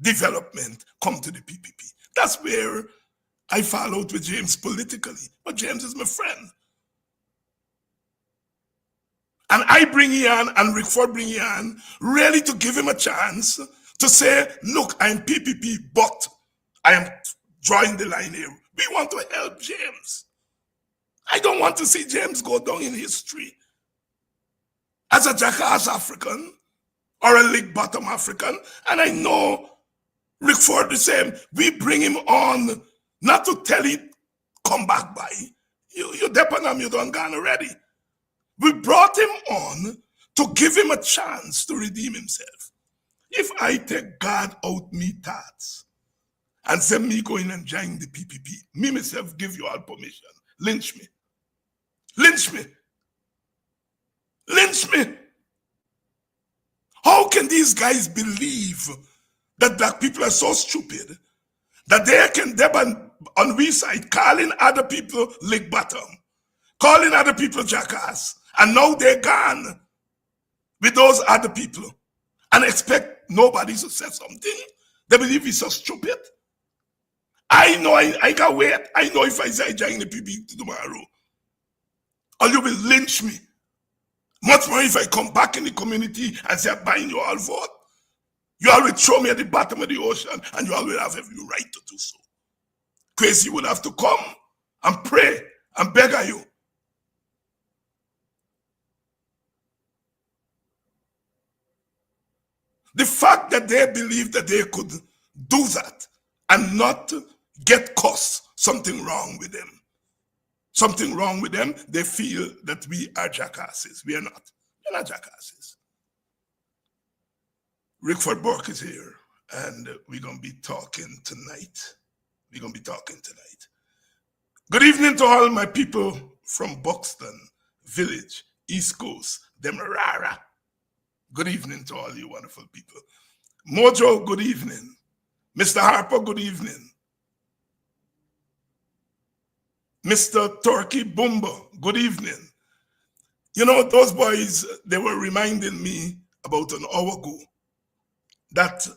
Speaker 6: development, come to the PPP. That's where I fall out with James politically. But James is my friend. And I bring you on, and Rickford bring you on, really to give him a chance to say, look, I'm PPP, but I am drawing the line here. We want to help James. I don't want to see James go down in history as a jackass African or a leg bottom African. And I know Rickford the same. We bring him on not to tell him, come back by. You depend on him, you done gone already. We brought him on to give him a chance to redeem himself. If I take God out me thoughts and say me going and join the PPP, me myself give you all permission. Lynch me. Lynch me. Lynch me. How can these guys believe that black people are so stupid that they can deb on we side calling other people leg bottom, calling other people jackass, and now they're gone with those other people and expect nobody to say something? They believe he's so stupid. I know I can wait. I know if I say join the PPP tomorrow, or you will lynch me. Much more if I come back in the community and say, I'm buying you all vote. You all will throw me at the bottom of the ocean, and you all will have every right to do so. Crazy will have to come and pray and beg of you. The fact that they believe that they could do that and not get caught, something wrong with them. Something wrong with them. They feel that we are jackasses. We are not. We're not jackasses. Rickford Burke is here, and we're going to be talking tonight. We're going to be talking tonight. Good evening to all my people from Buxton Village, East Coast, Demerara. Good evening to all you wonderful people. Mojo, good evening. Mr. Harper, good evening. Mr. Turkey Bumba, good evening. You know, those boys, they were reminding me about an hour ago that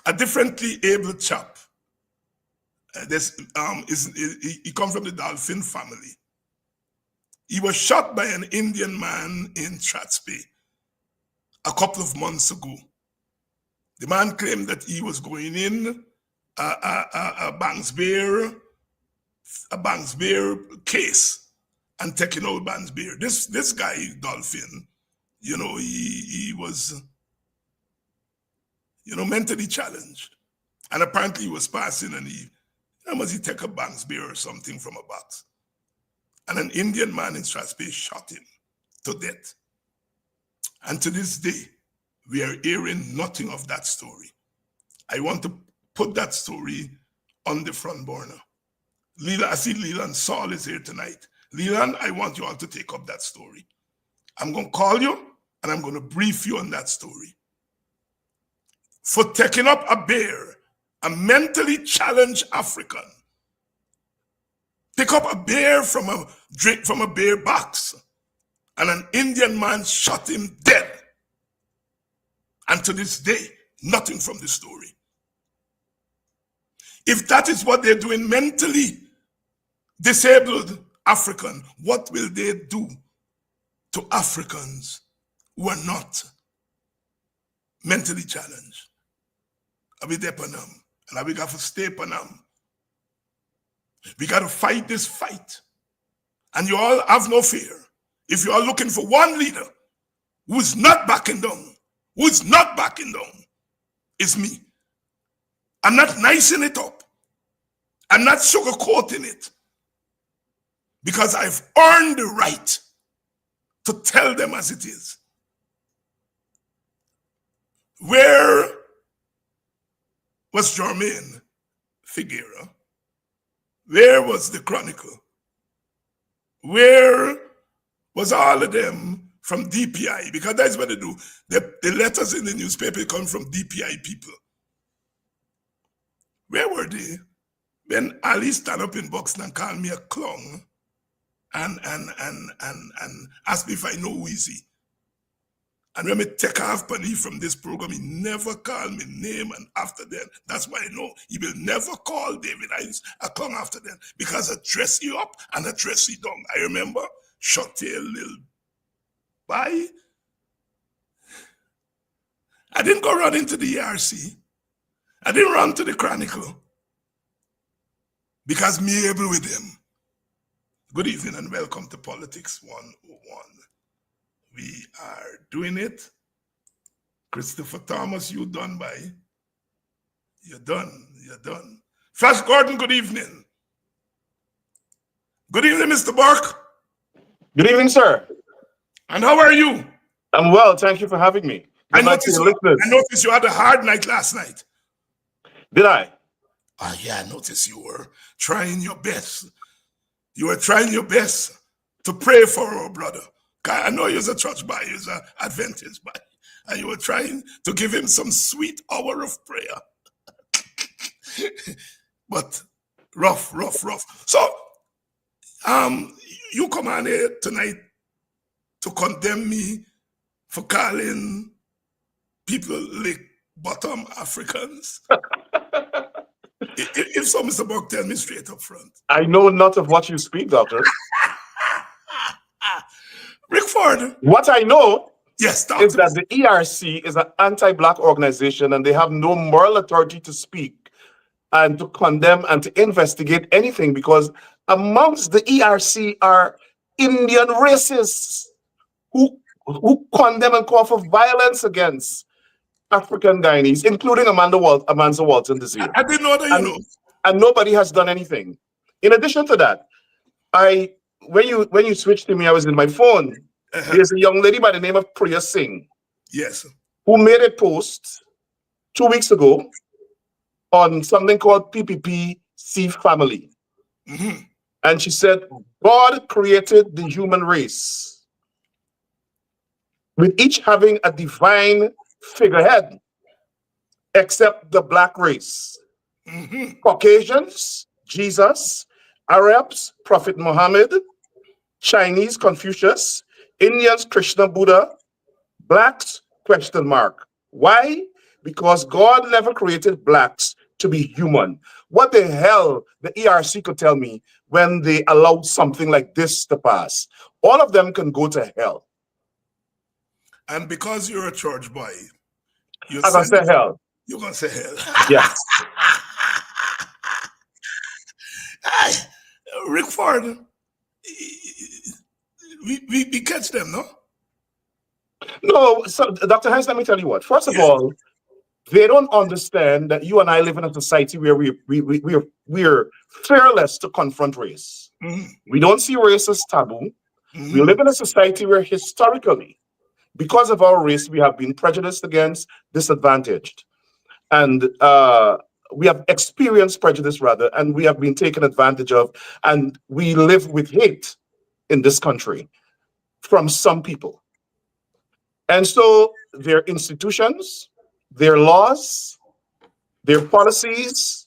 Speaker 6: a differently able chap, he comes from the Dolphin family. He was shot by an Indian man in Strathspey a couple of months ago. The man claimed that he was going in a Banksbear case and taking out Banksbear. This guy, Dolphin, you know, he was, you know, mentally challenged. And apparently he was passing and must he take a Banksbear or something from a box. And an Indian man in Strathspey shot him to death. And to this day, we are hearing nothing of that story. I want to put that story on the front burner. I see Leland Saul is here tonight. Leland, I want you all to take up that story. I'm going to call you and I'm going to brief you on that story. For taking up a bear, a mentally challenged African, pick up a bear from a bear box, and an Indian man shot him dead. And to this day, nothing from the story. If that is what they're doing, mentally disabled African, what will they do to Africans who are not mentally challenged? I be there on them, and I will have to stay on them. We got to fight this fight. And you all have no fear. If you are looking for one leader who is not backing down, it's me. I'm not nicing it up. I'm not sugarcoating it. Because I've earned the right to tell them as it is. Where was Jermaine Figueroa? Where was the Chronicle? Where was all of them from DPI? Because that's what they do. The letters in the newspaper come from DPI people. Where were they? When Ali stand up in Buxton and call me a clown and ask me if I know who is he. And when me take off Pani from this program, he never called me name, and after that, that's why I know he will never call David Hines a clown after that, because I dress you up and I dress you down. I remember short tail little bye. I didn't go run into the ERC. I didn't run to the Chronicle because me able with them. Good evening and welcome to Politics 101. We are doing it. Christopher Thomas, you done by? You're done. Flash Gordon, good evening. Good evening, Mr. Burke.
Speaker 8: Good evening, sir.
Speaker 6: And how are you?
Speaker 8: I'm well. Thank you for having me.
Speaker 6: I noticed you had a hard night last night.
Speaker 8: Did I?
Speaker 6: Yeah, I noticed you were trying your best. You were trying your best to pray for our brother. I know you're a church boy, you're an Adventist boy, and you were trying to give him some sweet hour of prayer. But rough. So, you come on here tonight to condemn me for calling people like bottom Africans. If so, Mr. Burke, tell me straight up front.
Speaker 8: I know not of what you speak, Doctor.
Speaker 6: Rickford.
Speaker 8: What I know
Speaker 6: is
Speaker 8: that the ERC is an anti-Black organization and they have no moral authority to speak and to condemn and to investigate anything, because amongst the ERC are Indian racists who condemn and call for violence against African Guyanese, including Amanda Walton this year.
Speaker 6: I didn't know that,
Speaker 8: and nobody has done anything. In addition to that, when you switched to me, I was in my phone. There's a young lady by the name of Priya Singh.
Speaker 6: Yes.
Speaker 8: Who made a post 2 weeks ago on something called PPPC family.
Speaker 6: Mm-hmm.
Speaker 8: And she said, God created the human race with each having a divine figurehead, except the Black race.
Speaker 6: Mm-hmm.
Speaker 8: Caucasians, Jesus, Arabs, Prophet Muhammad, Chinese, Confucius, Indians, Krishna, Buddha, Blacks, ? Why? Because God never created Blacks to be human. What the hell the ERC could tell me when they allowed something like this to pass? All of them can go to hell.
Speaker 6: And because you're a church boy,
Speaker 8: I'm gonna say hell.
Speaker 6: You're gonna say hell.
Speaker 8: Yes.
Speaker 6: Rickford, we catch them, no?
Speaker 8: No, so Dr. Hines, let me tell you what. First of all, they don't understand that you and I live in a society where we're fearless to confront race.
Speaker 6: Mm-hmm.
Speaker 8: We don't see race as taboo.
Speaker 6: Mm-hmm.
Speaker 8: We live in a society where historically, because of our race, we have been prejudiced against, disadvantaged. And we have experienced prejudice, rather, and we have been taken advantage of. And we live with hate in this country from some people. And so their institutions, their laws, their policies,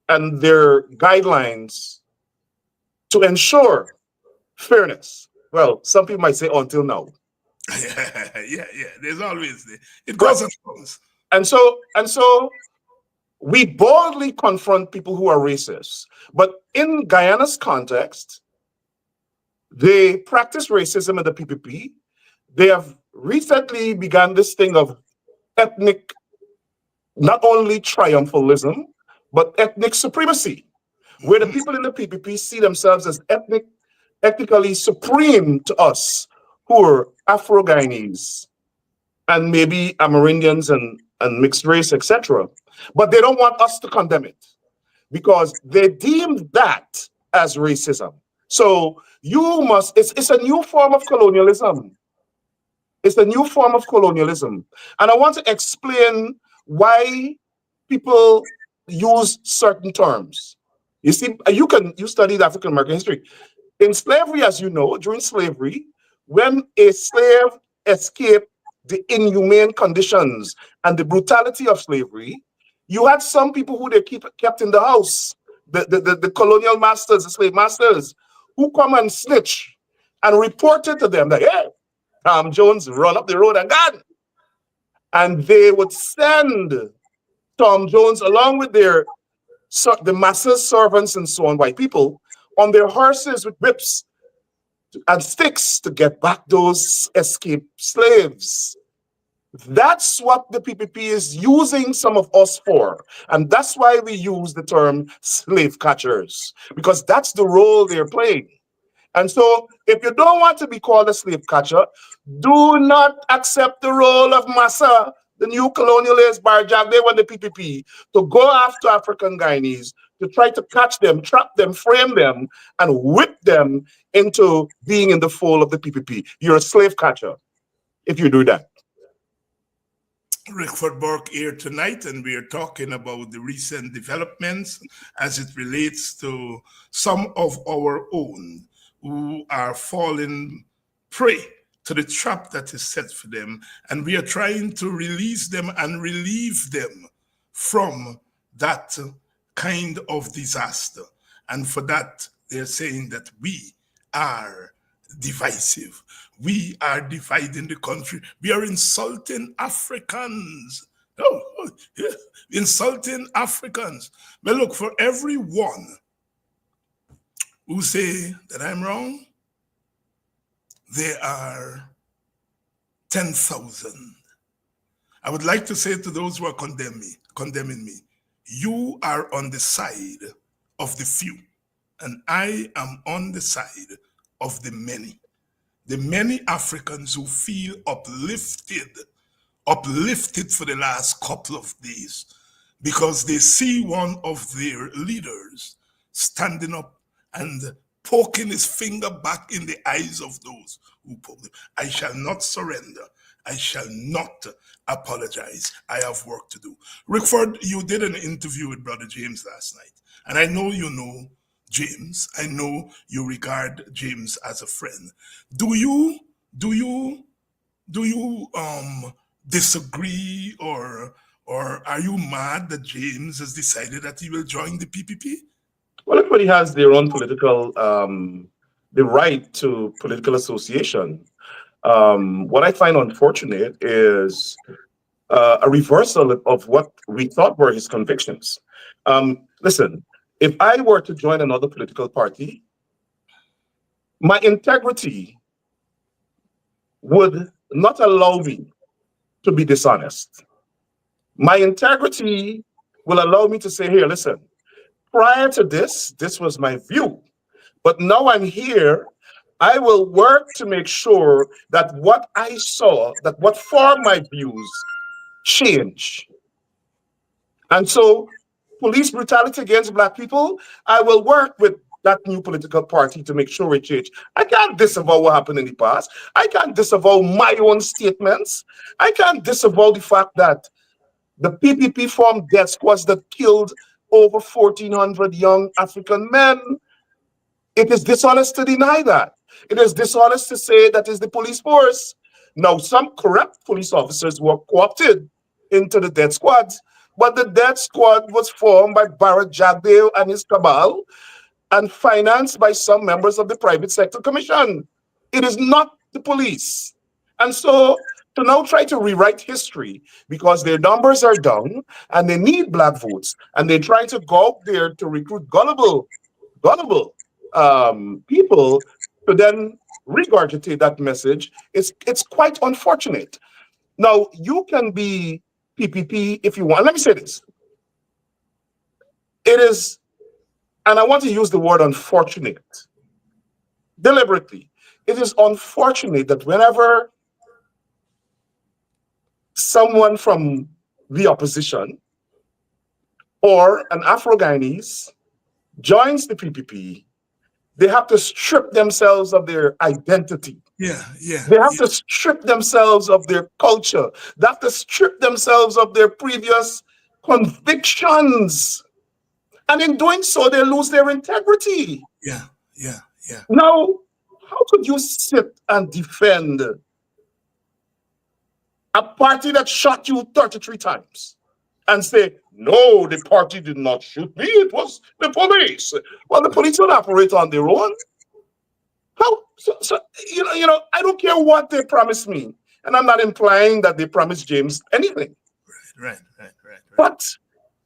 Speaker 8: and their guidelines to ensure fairness. Well, some people might say until now.
Speaker 6: Yeah. There's always it goes and comes.
Speaker 8: And so we boldly confront people who are racist. But in Guyana's context, they practice racism in the PPP. They have recently begun this thing of ethnic, not only triumphalism, but ethnic supremacy, where the people in the PPP see themselves as ethnically supreme to us, who are Afro-Guyanese and maybe Amerindians and mixed race, etc. But they don't want us to condemn it because they deem that as racism. So it's a new form of colonialism. It's a new form of colonialism. And I want to explain why people use certain terms. You see, you studied African American history. In slavery, as you know, during slavery, when a slave escaped the inhumane conditions and the brutality of slavery, you had some people who they kept in the house, the colonial masters, the slave masters, who come and snitch and reported to them that, hey, Tom Jones run up the road and gone. And they would send Tom Jones along with the masters, servants, and so on, white people, on their horses with whips and sticks to get back those escaped slaves. That's what the PPP is using some of us for. And that's why we use the term slave catchers, because that's the role they're playing. And so if you don't want to be called a slave catcher, do not accept the role of Massa, the new colonialist Barjack, they want the PPP to go after African Guyanese, to try to catch them, trap them, frame them, and whip them into being in the fold of the PPP. You're a slave catcher if you do that.
Speaker 6: Rickford Burke here tonight, and we are talking about the recent developments as it relates to some of our own who are falling prey to the trap that is set for them, and we are trying to release them and relieve them from that kind of disaster. And for that, they're saying that we are divisive. We are dividing the country. We are insulting Africans. Oh, yeah. Insulting Africans. But look, for everyone who say that I'm wrong, there are 10,000. I would like to say to those who are condemning me, you are on the side of the few, and I am on the side of the many. The many Africans who feel uplifted for the last couple of days because they see one of their leaders standing up and poking his finger back in the eyes of those who poke them. I shall not surrender. I shall not apologize. I have work to do. Rickford, you did an interview with Brother James last night, and I know you know James. I know you regard James as a friend. Do you disagree, or are you mad that James has decided that he will join the PPP?
Speaker 8: Well, everybody has their own political, the right to political association. What I find unfortunate is a reversal of what we thought were his convictions. Listen, if I were to join another political party, my integrity would not allow me to be dishonest. My integrity will allow me to say, here, listen, prior to this was my view, but now I'm here. I will work to make sure that what I saw, that what formed my views, change. And so, police brutality against Black people, I will work with that new political party to make sure it change. I can't disavow what happened in the past. I can't disavow my own statements. I can't disavow the fact that the PPP formed death squads that killed over 1,400 young African men. It is dishonest to deny that. It is dishonest to say that is the police force. Now, some corrupt police officers were co-opted into the death squads, but the death squad was formed by Barrett Jagdale and his cabal and financed by some members of the private sector commission. It is not the police. And so to now try to rewrite history because their numbers are down and they need Black votes and they try to go out there to recruit gullible people to then regurgitate that message, it's quite unfortunate. Now, you can be PPP if you want. Let me say this. It is And I want to use the word unfortunate deliberately. It is unfortunate that whenever someone from the opposition or an Afro-Guyanese joins the PPP, they have to strip themselves of their identity.
Speaker 6: Yeah, yeah.
Speaker 8: They have to strip themselves of their culture. They have to strip themselves of their previous convictions. And in doing so, they lose their integrity.
Speaker 6: Yeah, yeah, yeah.
Speaker 8: Now, how could you sit and defend a party that shot you 33 times and say, no, the party did not shoot me, it was the police? Well, the police will operate on their own. How? So I don't care what they promise me. And I'm not implying that they promised James anything.
Speaker 6: Right.
Speaker 8: But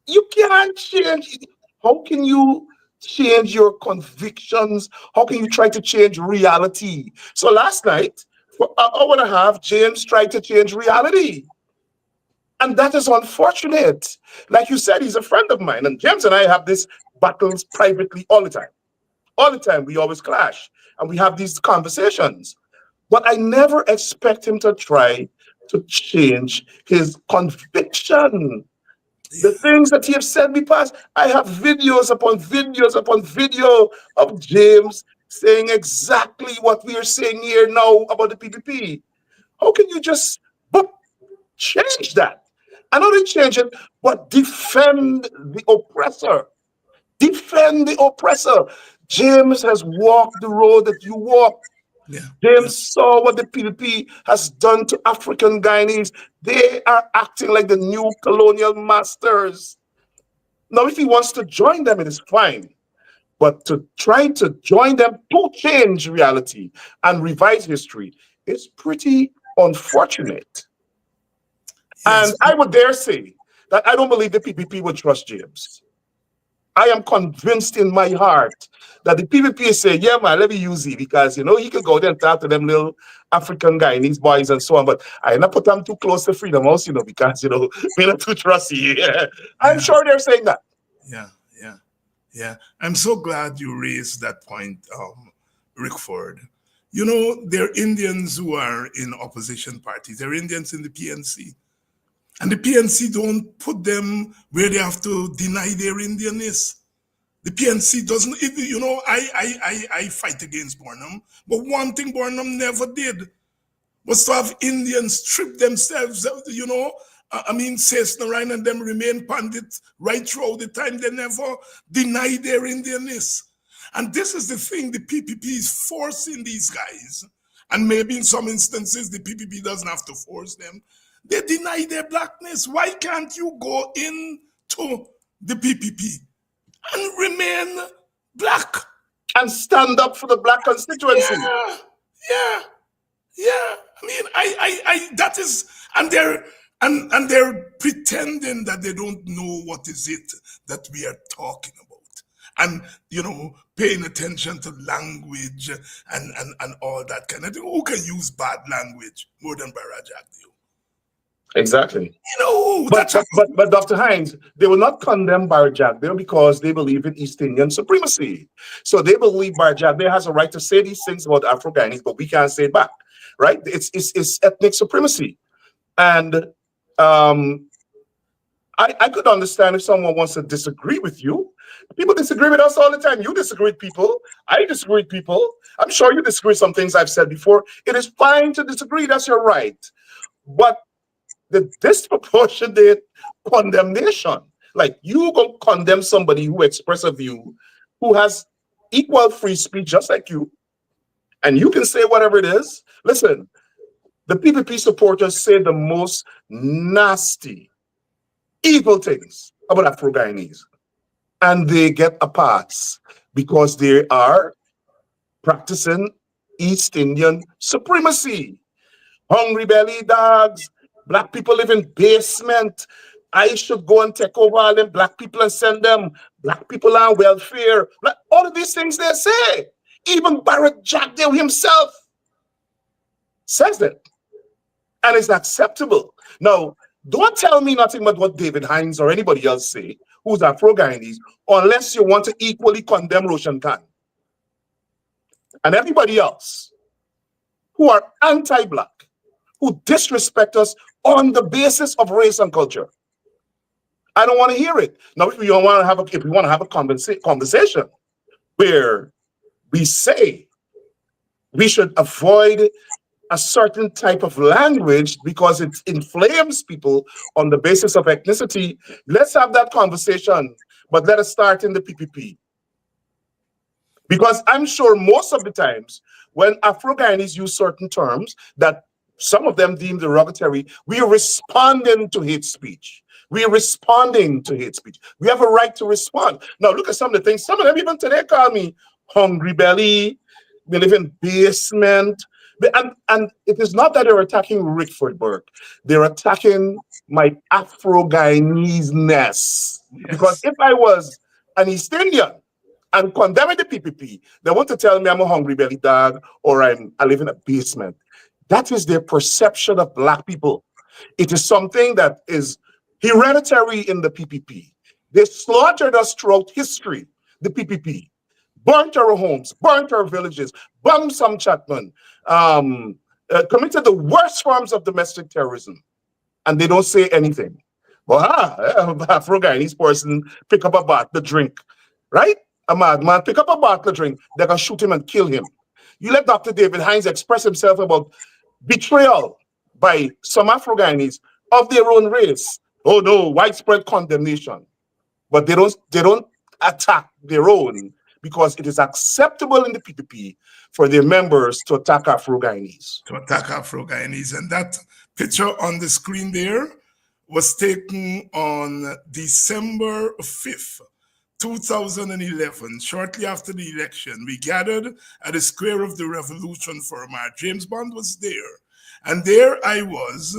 Speaker 8: you can't change. How can you change your convictions? How can you try to change reality? So last night, for an hour and a half, James tried to change reality. And that is unfortunate. Like you said, he's a friend of mine. And James and I have these battles privately all the time. All the time, we always clash. And we have these conversations. But I never expect him to try to change his conviction. The things that he has said me past, I have videos upon videos upon video of James saying exactly what we are saying here now about the PPP. How can you just change that? And not only change it, but defend the oppressor. Defend the oppressor. James has walked the road that you walk.
Speaker 6: Yeah.
Speaker 8: James saw what the PPP has done to African Guyanese. They are acting like the new colonial masters. Now, if he wants to join them, it is fine. But to try to join them to change reality and revise history is pretty unfortunate.
Speaker 6: Yes.
Speaker 8: And I would dare say that I don't believe the PPP would trust James. I am convinced in my heart that the PPP say, yeah, man, let me use it because, he can go there and talk to them little African Guyanese boys and so on. But I not put them too close to Freedom House, because, we're not too trusty. Yeah. I'm sure they're saying that.
Speaker 6: Yeah. I'm so glad you raised that point, Rickford. There are Indians who are in opposition parties. There are Indians in the PNC. And the PNC don't put them where they have to deny their Indianness. The PNC doesn't, I fight against Burnham, but one thing Burnham never did was to have Indians strip themselves, Cessna and them remain pandits right throughout the time. They never deny their Indianness. And this is the thing the PPP is forcing these guys. And maybe in some instances, the PPP doesn't have to force them. They deny their blackness. Why can't you go into the PPP and remain black?
Speaker 8: And stand up for the black constituency.
Speaker 6: Yeah. That is, and they're pretending that they don't know what is it that we are talking about. And, paying attention to language and all that kind of thing. Who can use bad language more than Barajak?
Speaker 8: Exactly.
Speaker 6: But
Speaker 8: Dr. Hines, they will not condemn Barajagdeo because they believe in East Indian supremacy. So they believe Barajagdeo has a right to say these things about Afro-Guyanese, but we can't say it back, right? It's ethnic supremacy. And I could understand if someone wants to disagree with you. People disagree with us all the time. You disagree with people. I disagree with people. I'm sure you disagree with some things I've said before. It is fine to disagree. That's your right. But the disproportionate condemnation, like you go condemn somebody who expresses a view, who has equal free speech just like you, and you can say whatever it is. Listen, the PPP supporters say the most nasty, evil things about Afro-Guyanese, and they get a pass because they are practicing East Indian supremacy. Hungry belly dogs, black people live in basement. I should go and take over all them black people and send them black people on welfare. All of these things they say. Even Barajagdeo himself says it. And it's acceptable. Now, don't tell me nothing but what David Hines or anybody else say who's Afro-Guyanese, unless you want to equally condemn Roshan Khan and everybody else who are anti-Black, who disrespect us on the basis of race and culture. I don't want to hear it. Now, if we want to have a conversation where we say we should avoid a certain type of language because it inflames people on the basis of ethnicity, let's have that conversation, but let us start in the PPP. Because I'm sure most of the times when Afro-Guyanese use certain terms that some of them deem derogatory, we are responding to hate speech. We are responding to hate speech. We have a right to respond. Now look at some of the things, some of them even today call me hungry belly, we live in basement. And it is not that they're attacking Rickford Burke. They're attacking my Afro-Guyanese-ness. Yes. Because if I was an East Indian and condemning the PPP, they want to tell me I'm a hungry belly dog or I live in a basement. That is their perception of Black people. It is something that is hereditary in the PPP. They slaughtered us throughout history, the PPP. Burnt our homes, burnt our villages, bombed some Chatman, committed the worst forms of domestic terrorism, and they don't say anything. Well, Afro-Guyanese person pick up a bottle to drink, right? A madman pick up a bottle to drink, they're gonna shoot him and kill him. You let Dr. David Hines express himself about betrayal by some Afro-Guyanese of their own race. Oh no, widespread condemnation. But they don't attack their own, because it is acceptable in the PPP for their members to attack Afro-Guyanese.
Speaker 6: And that picture on the screen there was taken on December 5th, 2011, shortly after the election. We gathered at the Square of the Revolution for a march. James Bond was there. And there I was,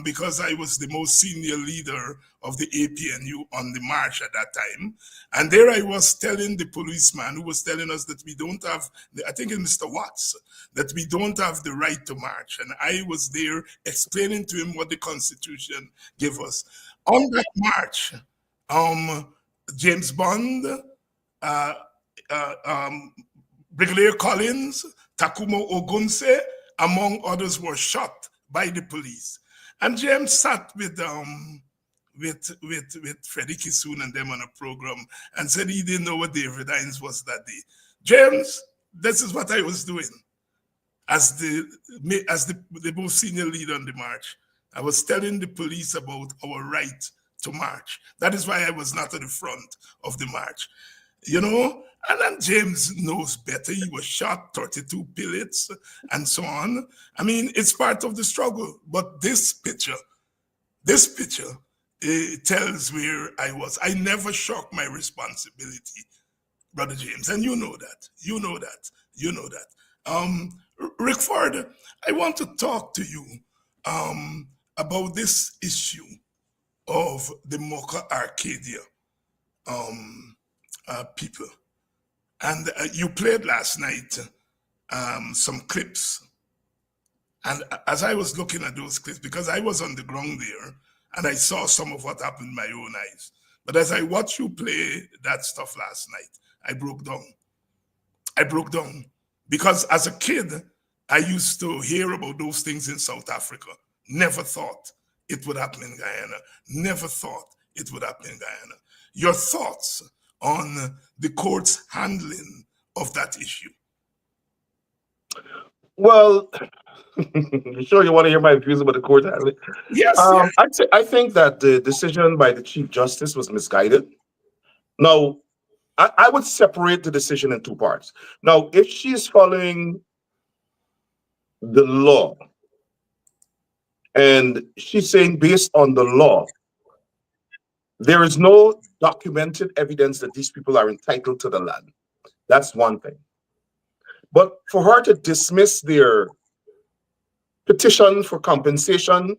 Speaker 6: because I was the most senior leader of the APNU on the march at that time. And there I was telling the policeman who was telling us that we don't have, I think it's Mr. Watts, that we don't have the right to march. And I was there explaining to him what the Constitution gave us. On that march, James Bond, Brigadier Collins, Takumo Ogunse, among others, were shot by the police. And James sat with Freddie Kisoon and them on a program and said he didn't know what David Hines was that day. James, this is what I was doing as the most senior leader on the march. I was telling the police about our right to march. That is why I was not at the front of the march. You know, and then James knows better. He was shot, 32 pellets, and so on. I mean, it's part of the struggle. But this picture, it tells where I was. I never shock my responsibility, Brother James, and you know that. You know that. You know that. Rickford, I want to talk to you about this issue of the Mocha Arcadia people. And you played last night some clips. And as I was looking at those clips, because I was on the ground there, and I saw some of what happened in my own eyes. But as I watched you play that stuff last night, I broke down. I broke down. Because as a kid, I used to hear about those things in South Africa. Never thought it would happen in Guyana. Never thought it would happen in Guyana. Your thoughts on the court's handling of that issue?
Speaker 8: Well, you sure you want to hear my views about the court handling?
Speaker 6: Yes.
Speaker 8: I think that the decision by the Chief Justice was misguided. Now, I would separate the decision in two parts. Now, if she's following the law, and she's saying based on the law, there is no documented evidence that these people are entitled to the land. That's one thing. But for her to dismiss their petition for compensation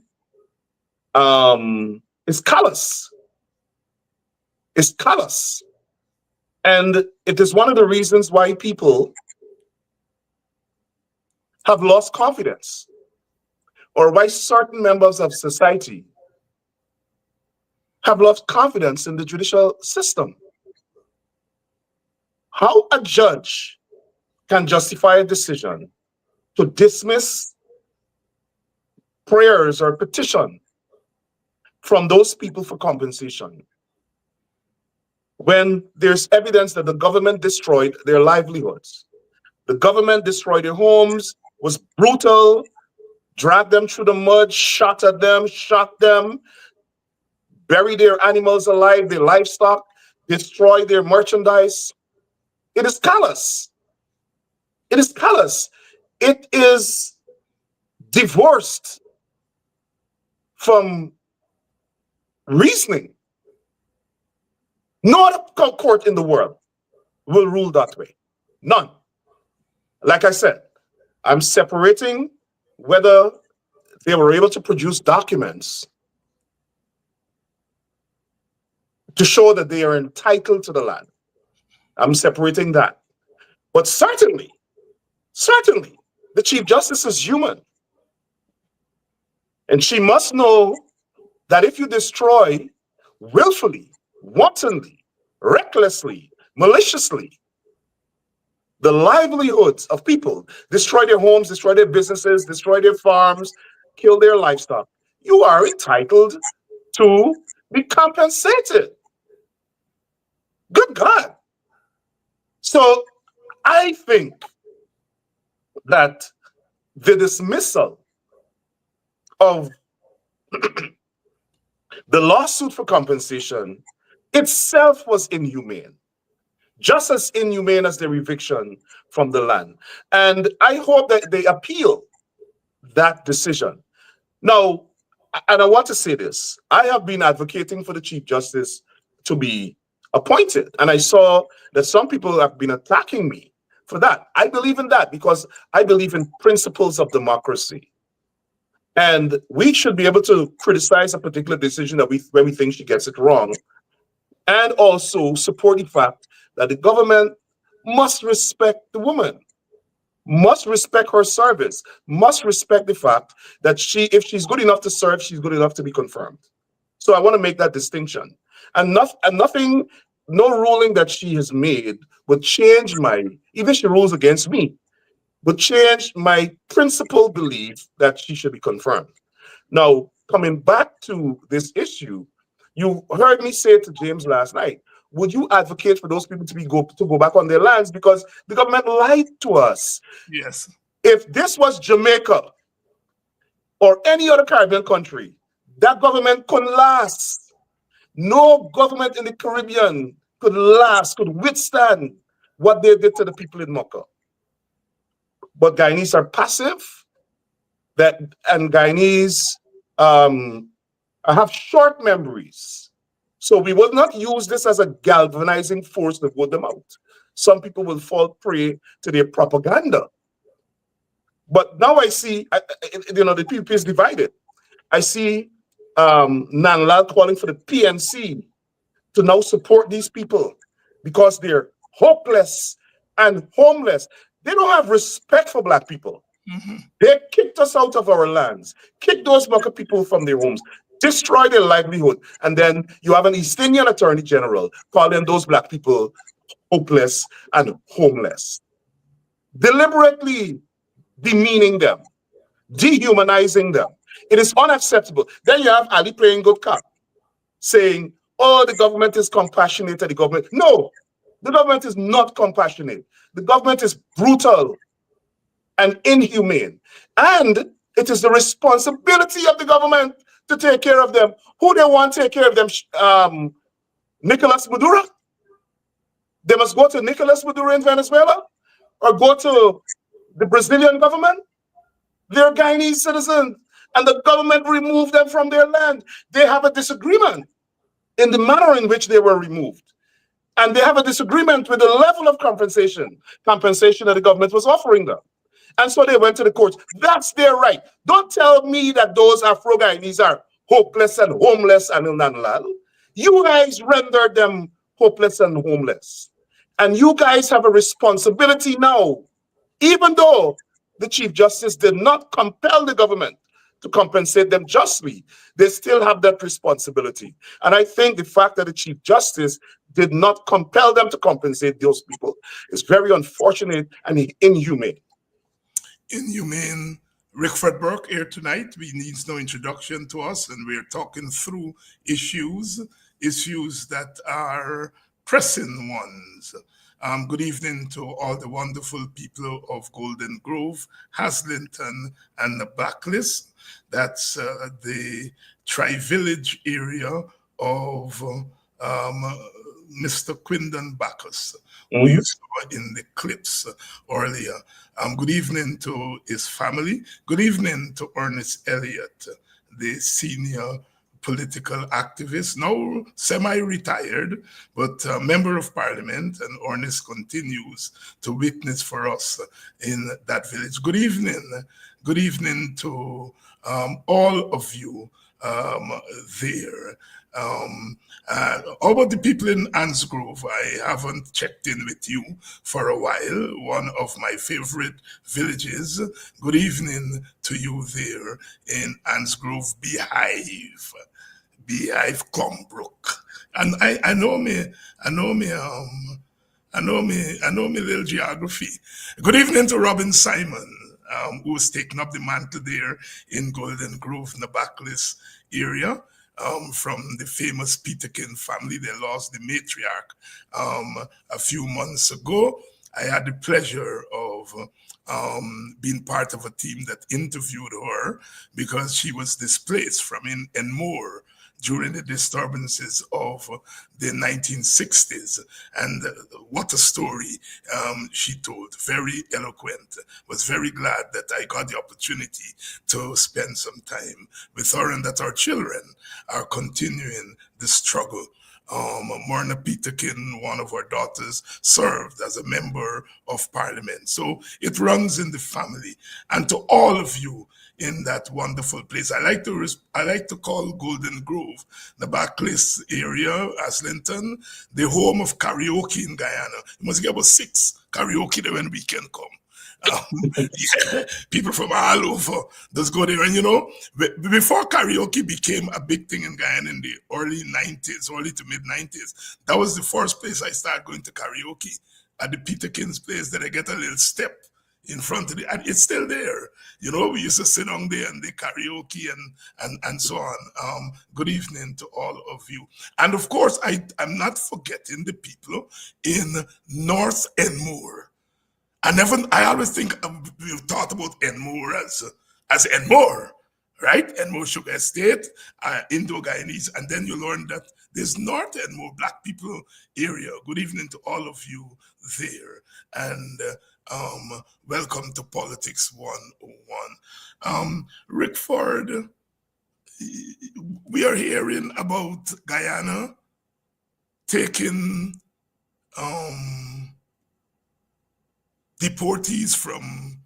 Speaker 8: is callous. It's callous. And it is one of the reasons why people have lost confidence, or why certain members of society have lost confidence in the judicial system. How a judge can justify a decision to dismiss prayers or petition from those people for compensation when there's evidence that the government destroyed their livelihoods. The government destroyed their homes, was brutal, dragged them through the mud, shot at them, shot them, buried their animals alive, their livestock, destroyed their merchandise. It is callous. It is callous. It is divorced from reasoning. No other court in the world will rule that way. None. Like I said, I'm separating whether they were able to produce documents to show that they are entitled to the land. I'm separating that. But certainly, the Chief Justice is human. And she must know that if you destroy willfully, wantonly, recklessly, maliciously, the livelihoods of people, destroy their homes, destroy their businesses, destroy their farms, kill their livestock, you are entitled to be compensated. Good God. So I think that the dismissal of the lawsuit for compensation itself was inhumane, just as inhumane as their eviction from the land. And I hope that they appeal that decision. Now, and I want to say this, I have been advocating for the Chief Justice to be appointed, and I saw that some people have been attacking me for that. I believe in that because I believe in principles of democracy. And we should be able to criticize a particular decision that when we think she gets it wrong, and also support the fact that the government must respect the woman, must respect her service, must respect the fact that if she's good enough to serve, she's good enough to be confirmed. So I want to make that distinction. And nothing, no ruling that she has made would change even if she rules against me, would change my principled belief that she should be confirmed. Now, coming back to this issue, you heard me say to James last night, would you advocate for those people to go back on their lands? Because the government lied to us.
Speaker 6: Yes.
Speaker 8: If this was Jamaica or any other Caribbean country, that government couldn't last. No government in the Caribbean could withstand what they did to the people in Mocha. But Guyanese are passive, and Guyanese have short memories. So we will not use this as a galvanizing force to vote them out. Some people will fall prey to their propaganda. But now I see, the people is divided. I see Nanlal calling for the PNC to now support these people because they're hopeless and homeless. They don't have respect for Black people.
Speaker 6: Mm-hmm.
Speaker 8: They kicked us out of our lands, kicked those Mocha people from their homes, destroy their livelihood. And then you have an East Indian Attorney General calling those Black people hopeless and homeless, deliberately demeaning them, dehumanizing them. It is unacceptable. Then you have Ali playing good cop, saying, oh, the government is compassionate. No, the government is not compassionate. The government is brutal and inhumane. And it is the responsibility of the government to take care of them. Who they want to take care of them? Nicolas Maduro? They must go to Nicolas Maduro in Venezuela or go to the Brazilian government? They're Guyanese citizens, and the government removed them from their land. They have a disagreement in the manner in which they were removed. And they have a disagreement with the level of compensation that the government was offering them. And so they went to the courts. That's their right. Don't tell me that those Afro-Guyanese are hopeless and homeless and Nanlal. You guys rendered them hopeless and homeless. And you guys have a responsibility now, even though the Chief Justice did not compel the government to compensate them justly. They still have that responsibility. And I think the fact that the Chief Justice did not compel them to compensate those people is very unfortunate and inhumane.
Speaker 6: Inhumane. Rickford Burke here tonight. We needs no introduction to us, and we're talking through issues that are pressing ones. Good evening to all the wonderful people of Golden Grove, Haslington, and the Blacklist. That's the Tri-Village area of Mr. Quindon Bacchus, who you saw in the clips earlier. Good evening to his family. Good evening to Ernest Elliott, the senior political activist, now semi-retired, but a member of parliament, and Ernest continues to witness for us in that village. Good evening. Good evening to all of you there. How about the people in Ansgrove? I haven't checked in with you for a while. One of my favorite villages. Good evening to you there in Ansgrove, Beehive, Clombrook. And I know me little geography. Good evening to Robin Simon, who's taken up the mantle there in Golden Grove, in the Backlist area. From the famous Peterkin family. They lost the matriarch a few months ago. I had the pleasure of being part of a team that interviewed her because she was displaced from Enmore during the disturbances of the 1960s. And what a story she told, very eloquent. Was very glad that I got the opportunity to spend some time with her and that our children are continuing the struggle. Myrna Peterkin, one of our daughters, served as a member of parliament. So it runs in the family. And to all of you in that wonderful place, I like to call Golden Grove, the Backlist area, Haslington, the home of karaoke in Guyana. You must get about 6 karaoke there when weekend come. Yeah, people from all over just go there. And before karaoke became a big thing in Guyana in the early to mid 90s, that was the first place I started going to karaoke, at the Peterkin's place. That I get a little step in front of and it's still there. We used to sit down there and the karaoke and so on. Good evening to all of you. And of course, I'm not forgetting the people in North Enmore. I always think we've thought about Enmore as Enmore, right? Enmore Sugar Estate, Indo-Guyanese, and then you learn that there's North Enmore, Black people area. Good evening to all of you there, and welcome to Politics 101. Rickford, we are hearing about Guyana taking deportees from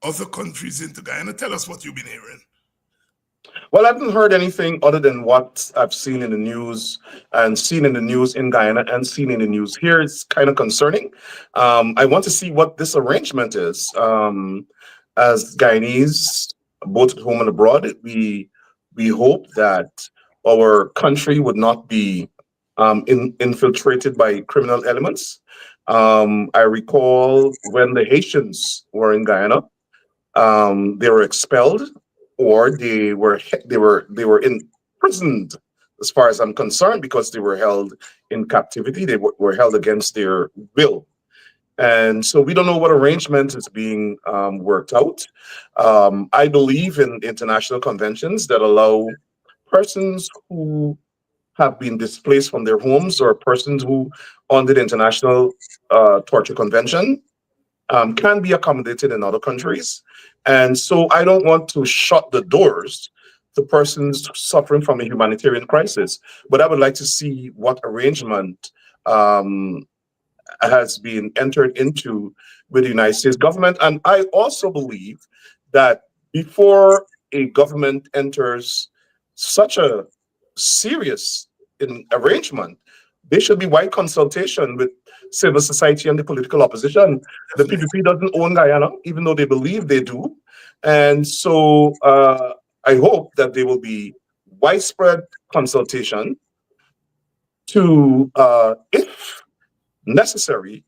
Speaker 6: other countries into Guyana. Tell us what you've been hearing.
Speaker 8: Well, I haven't heard anything other than what I've seen in the news and seen in the news in Guyana and seen in the news here. It's kind of concerning. I want to see what this arrangement is. As Guyanese, both at home and abroad, we hope that our country would not be infiltrated by criminal elements. I recall when the Haitians were in Guyana, they were expelled, or they were imprisoned, as far as I'm concerned, because they were held in captivity. They were held against their will. And so we don't know what arrangement is being worked out. I believe in international conventions that allow persons who have been displaced from their homes, or persons who, under the International Torture Convention, can be accommodated in other countries. And so I don't want to shut the doors to persons suffering from a humanitarian crisis, but I would like to see what arrangement has been entered into with the United States government. And I also believe that before a government enters such a serious arrangement, there should be wide consultation with civil society and the political opposition. The PPP doesn't own Guyana, even though they believe they do. And so I hope that there will be widespread consultation to, if necessary,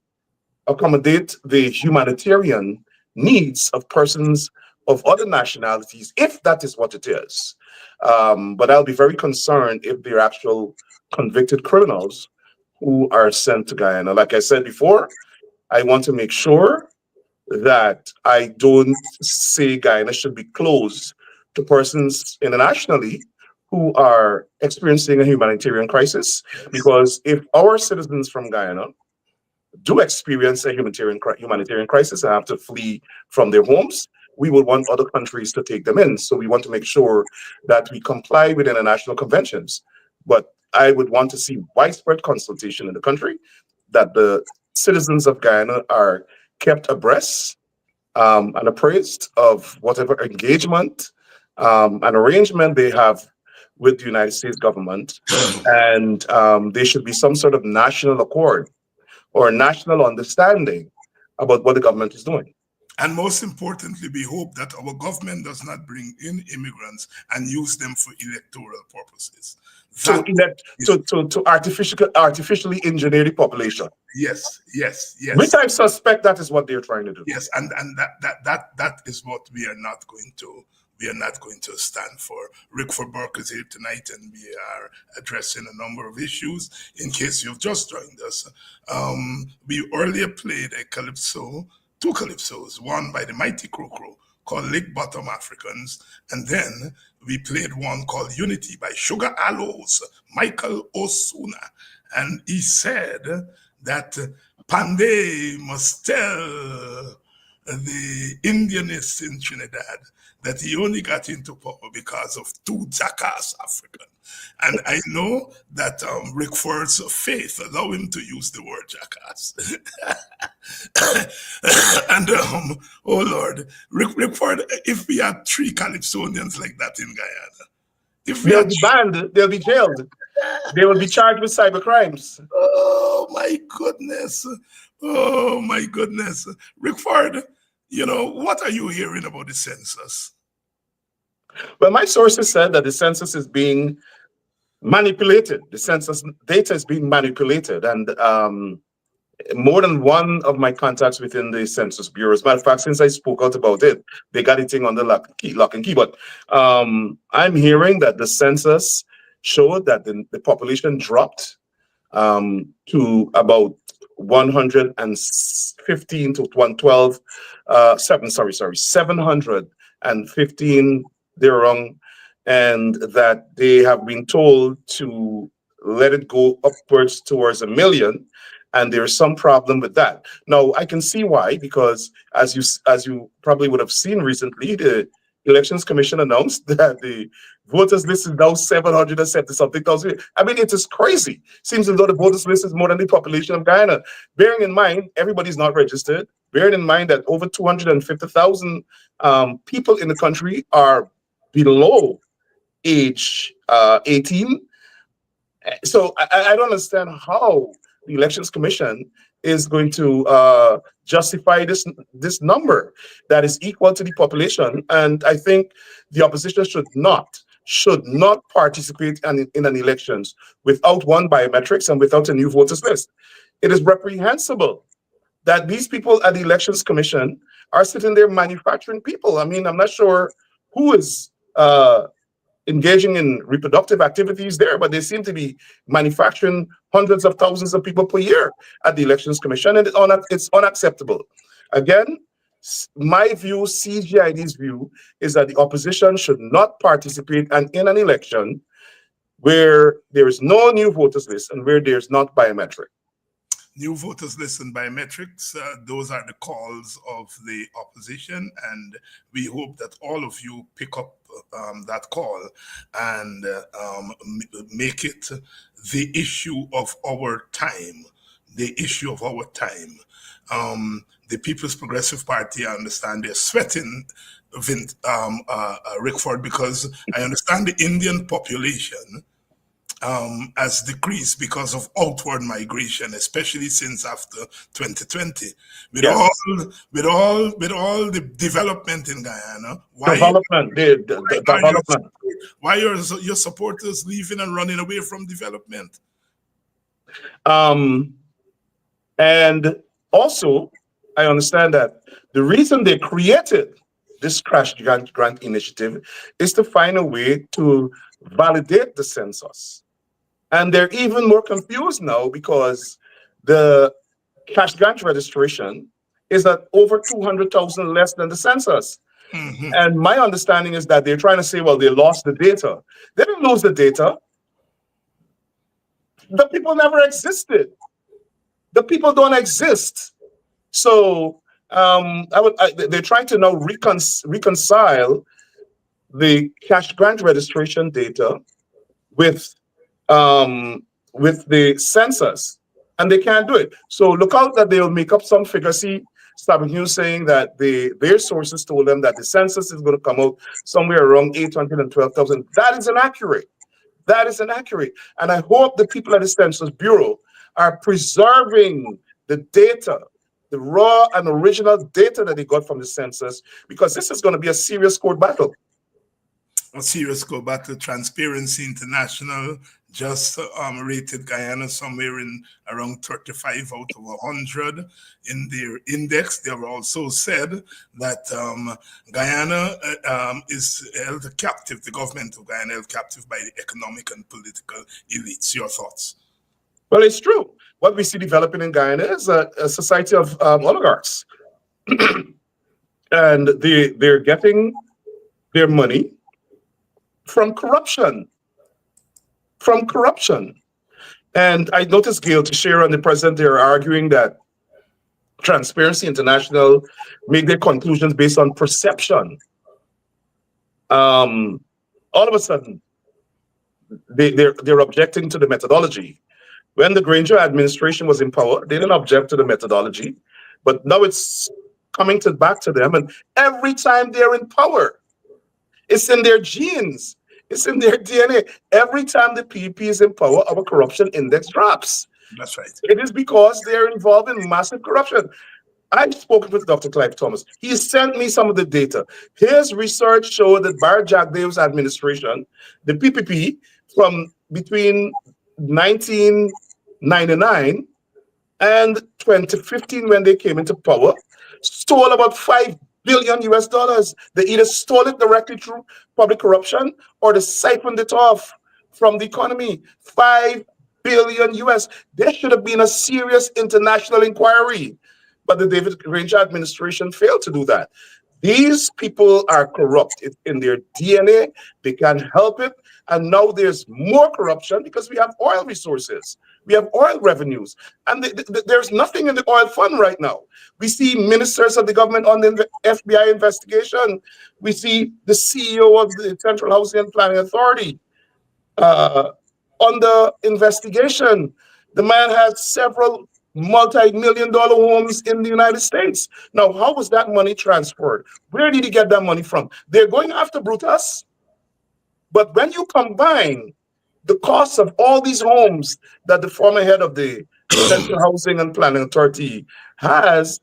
Speaker 8: accommodate the humanitarian needs of persons of other nationalities, if that is what it is. But I'll be very concerned if they're actual convicted criminals who are sent to Guyana. Like I said before, I want to make sure that I don't say Guyana should be closed to persons internationally who are experiencing a humanitarian crisis, because if our citizens from Guyana do experience a humanitarian crisis and have to flee from their homes, we would want other countries to take them in. So we want to make sure that we comply with international conventions. But I would want to see widespread consultation in the country, that the citizens of Guyana are kept abreast and appraised of whatever engagement and arrangement they have with the United States government. And there should be some sort of national accord or national understanding about what the government is doing.
Speaker 6: And most importantly, we hope that our government does not bring in immigrants and use them for electoral purposes.
Speaker 8: To artificially engineer the population.
Speaker 6: Yes.
Speaker 8: Which I suspect that is what they're trying to do.
Speaker 6: Yes, and that is what we are not going to stand for. Rickford Burke is here tonight, and we are addressing a number of issues. In case you've just joined us, we earlier played two calypsos, one by the Mighty Crocro called Lake Bottom Africans, and then we played one called Unity by Sugar Aloes, Michael Osuna, and he said that Pandey must tell the Indianists in Trinidad that he only got into power because of two jackass Africans. And I know that Rickford's faith allow him to use the word jackass. And oh Lord, Rickford, if we had 3 Calypsonians like that in Guyana, if we
Speaker 8: they'll be banned, they'll be jailed, they will be charged with cyber crimes.
Speaker 6: Oh my goodness. Oh my goodness. Rickford, what are you hearing about the census?
Speaker 8: Well, my sources said that the census is being manipulated. The census data is being manipulated, and more than one of my contacts within the Census Bureau, as a matter of fact, since I spoke out about it, they got it on the lock and key. But I'm hearing that the census showed that the population dropped to about 115 to 112, 715 therearound, and that they have been told to let it go upwards towards 1 million, and there's some problem with that. Now, I can see why, because as you probably would have seen recently, the Elections Commission announced that the voters list is now 770-something thousand. I mean, it is crazy. Seems as though the voters list is more than the population of Guyana. Bearing in mind, everybody's not registered. Bearing in mind that over 250,000 people in the country are below age 18. So I don't understand how the Elections Commission is going to justify this number that is equal to the population. And I think the opposition should not participate in an elections without one biometrics and without a new voters list. It is reprehensible that these people at the Elections Commission are sitting there manufacturing people. I mean, I'm not sure who is engaging in reproductive activities there, but they seem to be manufacturing hundreds of thousands of people per year at the Elections Commission, and it's unacceptable. Again, my view, CGID's view, is that the opposition should not participate in an election where there is no new voters list and where there's not biometric.
Speaker 6: New voters list and biometrics, those are the calls of the opposition, and we hope that all of you pick up that call and make it the issue of our time. The issue of our time. The People's Progressive Party, I understand they're sweating Rickford, because I understand the Indian population has decreased because of outward migration, especially since after 2020. With
Speaker 8: Yes.
Speaker 6: all the development in Guyana,
Speaker 8: Development, development.
Speaker 6: why are your supporters leaving and running away from development?
Speaker 8: And also, I understand that the reason they created this crash grant initiative is to find a way to validate the census. And they're even more confused now because the cash grant registration is at over 200,000 less than the census. And my understanding is that they're trying to say, well, they lost the data. They didn't lose the data. The people never existed. The people don't exist. So they're trying to now reconcile the cash grant registration data with the census, and they can't do it. So look out that they'll make up some figure. See, Sabin Hughes saying that their sources told them that the census is going to come out somewhere around 812,000. That is inaccurate. That is inaccurate. And I hope the people at the Census Bureau are preserving the data, the raw and original data that they got from the census, because this is going to be a serious court battle.
Speaker 6: A serious court battle. Transparency International just rated Guyana somewhere in around 35 out of 100 in their index. They have also said that Guyana is held captive, the government of Guyana held captive by the economic and political elites. Your thoughts?
Speaker 8: Well, it's true. What we see developing in Guyana is a society of oligarchs. And they're getting their money from corruption. From corruption. And I noticed, Gail, to share on the president, they're arguing that Transparency International make their conclusions based on perception. All of a sudden, they're objecting to the methodology. When the Granger administration was in power, they didn't object to the methodology, but now it's coming back to them. And every time they're in power, it's in their genes. It's in their DNA. Every time the PEP is in power, our corruption index drops.
Speaker 6: That's right.
Speaker 8: It is because they're involved in massive corruption. I've spoken with Dr. Clive Thomas. He sent me some of the data. His research showed that Barry Jagdev's administration, the PPP, from between 1999 and 2015, when they came into power, stole about $5 billion US. They either stole it directly through public corruption or they siphoned it off from the economy. $5 billion US. There should have been a serious international inquiry, but the David Granger administration failed to do that. These people are corrupt. It's in their DNA. They can't help it. And now there's more corruption because we have oil resources. We have oil revenues. And there's nothing in the oil fund right now. We see ministers of the government on the FBI investigation. We see the CEO of the Central Housing and Planning Authority on the investigation. The man has several multi-million-dollar homes in the United States. Now, how was that money transferred? Where did he get that money from? They're going after Brutus. But when you combine the cost of all these homes that the former head of the Central Housing and Planning Authority has,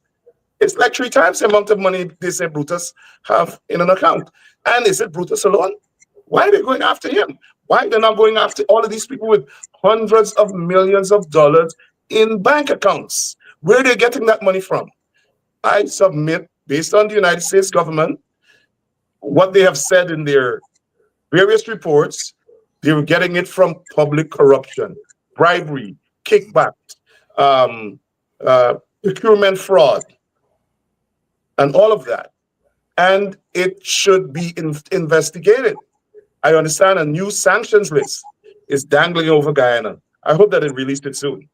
Speaker 8: it's like 3 times the amount of money they say Brutus have in an account. And is it Brutus alone? Why are they going after him? Why are they not going after all of these people with hundreds of millions of dollars in bank accounts? Where are they getting that money from? I submit, based on the United States government, what they have said in their various reports, they were getting it from public corruption, bribery, kickbacks, procurement fraud, and all of that. And it should be investigated. I understand a new sanctions list is dangling over Guyana. I hope that it released it soon.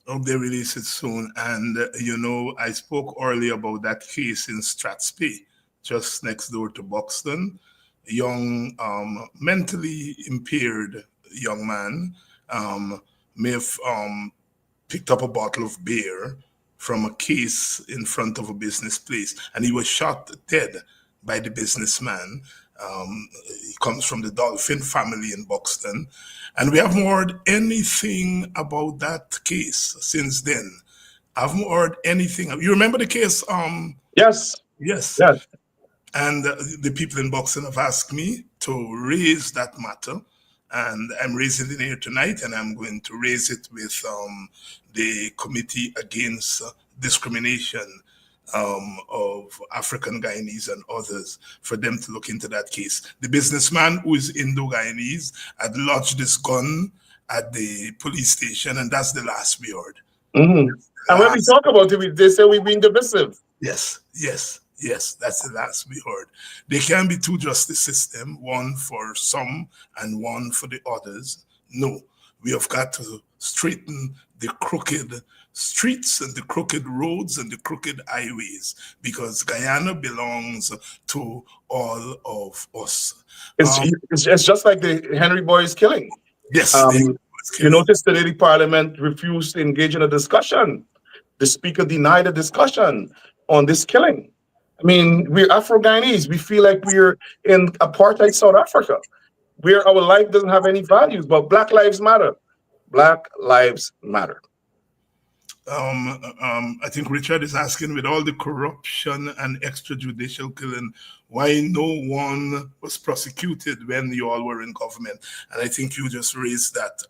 Speaker 6: Hope they release it soon. And, you know, I spoke earlier about that case in Strathspey, just next door to Buxton. A young, mentally impaired young man may have picked up a bottle of beer from a case in front of a business place, and he was shot dead by the businessman. He comes from the Dolphin family in Buxton. And we haven't heard anything about that case since then. I haven't heard anything. You remember the case?
Speaker 8: Yes.
Speaker 6: Yes.
Speaker 8: Yes.
Speaker 6: And the people in Buxton have asked me to raise that matter. And I'm raising it here tonight, and I'm going to raise it with the Committee Against Discrimination of African Guyanese and others for them to look into that case. The businessman who is Indo-Guyanese had lodged this gun at the police station, and that's the last we heard.
Speaker 8: Mm-hmm. And when we talk about it, they say we're being divisive.
Speaker 6: Yes, that's the last we heard. There can be two justice systems, one for some and one for the others. No, we have got to straighten the crooked streets and the crooked roads and the crooked highways, because Guyana belongs to all of us.
Speaker 8: It's just like the Henry Boy's killing.
Speaker 6: Yes.
Speaker 8: You notice today the Parliament refused to engage in a discussion. The Speaker denied a discussion on this killing. I mean, we're Afro-Guyanese. We feel like we're in apartheid South Africa, where our life doesn't have any values, but Black Lives Matter. Black Lives Matter.
Speaker 6: I think Richard is asking, with all the corruption and extrajudicial killing, why no one was prosecuted when you all were in government? And I think you just raised that,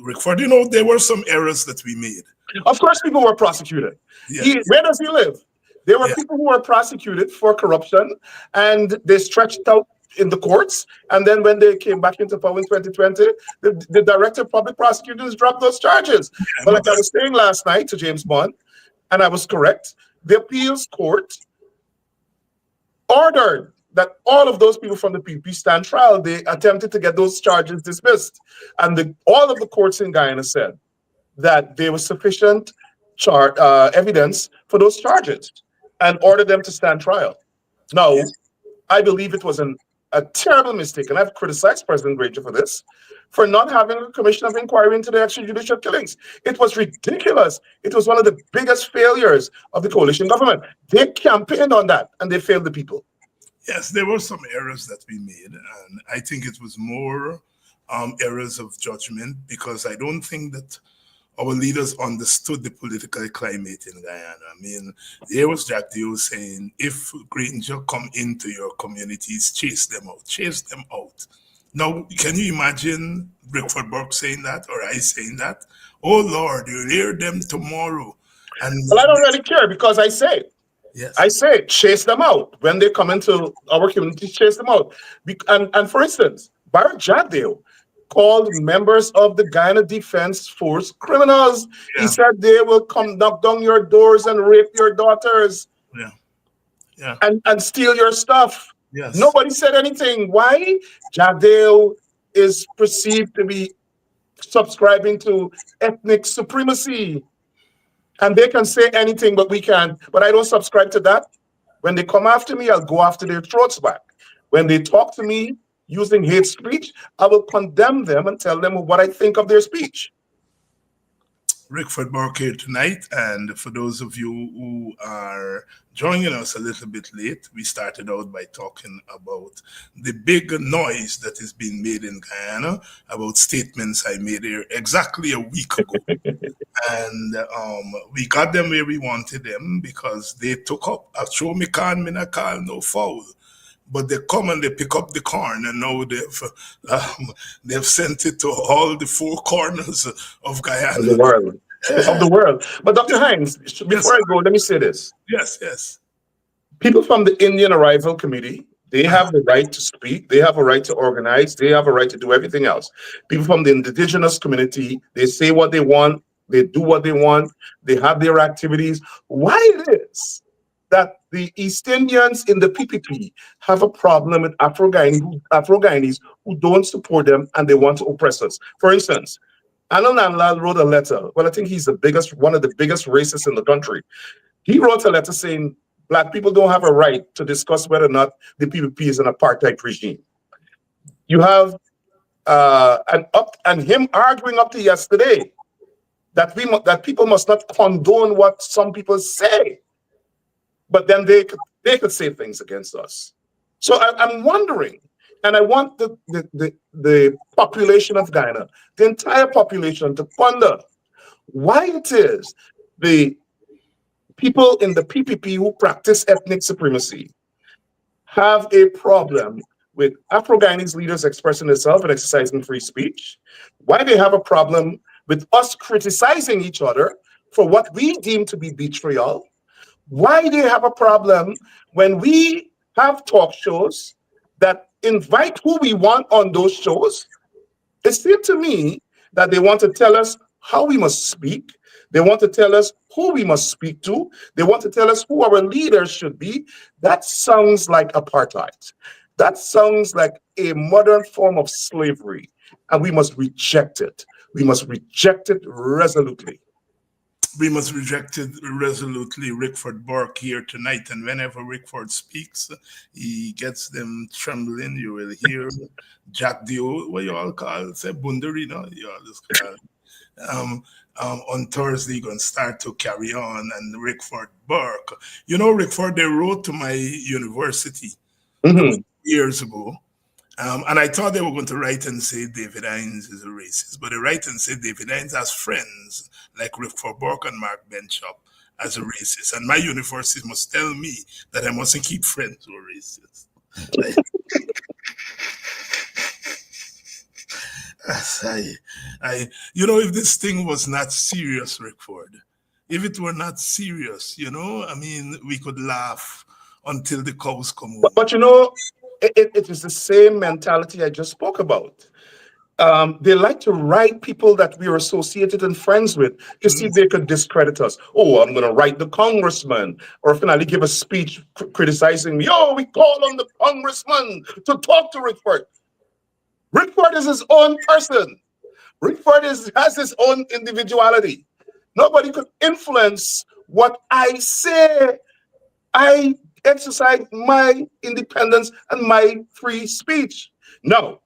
Speaker 6: Rickford. You know, there were some errors that we made.
Speaker 8: Of course, people were prosecuted.
Speaker 6: Yes.
Speaker 8: Where does he live? There were people who were prosecuted for corruption, and they stretched out in the courts. And then when they came back into power in 2020, the Director of Public Prosecutors dropped those charges. But like I was saying last night to James Bond, and I was correct, the appeals court ordered that all of those people from the PPP stand trial. They attempted to get those charges dismissed. And all of the courts in Guyana said that there was sufficient evidence for those charges and ordered them to stand trial. Now, I believe it was a terrible mistake, and I've criticized President Granger for this, for not having a commission of inquiry into the extrajudicial killings. It was ridiculous. It was one of the biggest failures of the coalition government. They campaigned on that, and they failed the people.
Speaker 6: Yes, there were some errors that we made, and I think it was more errors of judgment, because I don't think that our leaders understood the political climate in Guyana. I mean, there was Jack Dio saying, if Granger come into your communities, chase them out, chase them out. Now, can you imagine Rickford Burke saying that, or I saying that? Oh Lord, you'll hear them tomorrow. And
Speaker 8: well, I don't really care, because I say it.
Speaker 6: Yes.
Speaker 8: I say chase them out. When they come into our communities, chase them out. And for instance, Barrett Jagdale called members of the Guyana Defense Force criminals. Yeah. He said they will come knock down your doors and rape your daughters.
Speaker 6: Yeah.
Speaker 8: And steal your stuff.
Speaker 6: Yes.
Speaker 8: Nobody said anything. Why? Jagdale is perceived to be subscribing to ethnic supremacy. And they can say anything, but we can't. But I don't subscribe to that. When they come after me, I'll go after their throats back. When they talk to me using hate speech, I will condemn them and tell them what I think of their speech.
Speaker 6: Rickford Burke here tonight, and for those of you who are joining us a little bit late, we started out by talking about the big noise that is being made in Guyana about statements I made here exactly a week ago. And we got them where we wanted them, because they took up a show me can, me na call no foul. But they come and they pick up the corn, and now they've sent it to all the four corners of Guyana.
Speaker 8: Of the world. But Dr. Hines, before I go, let me say this.
Speaker 6: Yes.
Speaker 8: People from the Indian Arrival Committee, they have the right to speak, they have a right to organize, they have a right to do everything else. People from the indigenous community, they say what they want, they do what they want, they have their activities. Why it is that the East Indians in the PPP have a problem with Afro-Guyanese who don't support them and they want to oppress us? For instance, Anil Nanlal wrote a letter. Well, I think he's one of the biggest racists in the country. He wrote a letter saying Black people don't have a right to discuss whether or not the PPP is an apartheid regime. You have him arguing up to yesterday that people must not condone what some people say, but then they could say things against us. So I'm wondering, and I want the population of Guyana, the entire population, to ponder why it is the people in the PPP who practice ethnic supremacy have a problem with Afro-Guyanese leaders expressing themselves and exercising free speech, why they have a problem with us criticizing each other for what we deem to be betrayal, why they have a problem when we have talk shows that invite who we want on those shows. It seemed to me that they want to tell us how we must speak. They want to tell us who we must speak to. They want to tell us who our leaders should be. That sounds like apartheid. That sounds like a modern form of slavery, and we must reject it. We must reject it resolutely.
Speaker 6: We must reject it resolutely. Rickford Burke here tonight, and whenever Rickford speaks, he gets them trembling. You will hear Jack Dio, what you all call it, say Bundarina, you all just call on Thursday, going to start to carry on, and Rickford Burke. You know, Rickford, they wrote to my university years ago. And I thought they were going to write and say David Hines is a racist, but they write and say David Hines has friends like Rickford Burke and Mark Benchop as a racist. And my university must tell me that I mustn't keep friends who are racist. You know, if this thing was not serious, Rickford, if it were not serious, you know, I mean, we could laugh until the cows come home.
Speaker 8: But you know, it is the same mentality I just spoke about. They like to write people that we are associated and friends with to see if they could discredit us. Oh, I'm going to write the congressman, or finally give a speech criticizing me. Oh, we call on the congressman to talk to Rickford. Rickford is his own person. Rickford has his own individuality. Nobody could influence what I say. I exercise my independence and my free speech. No,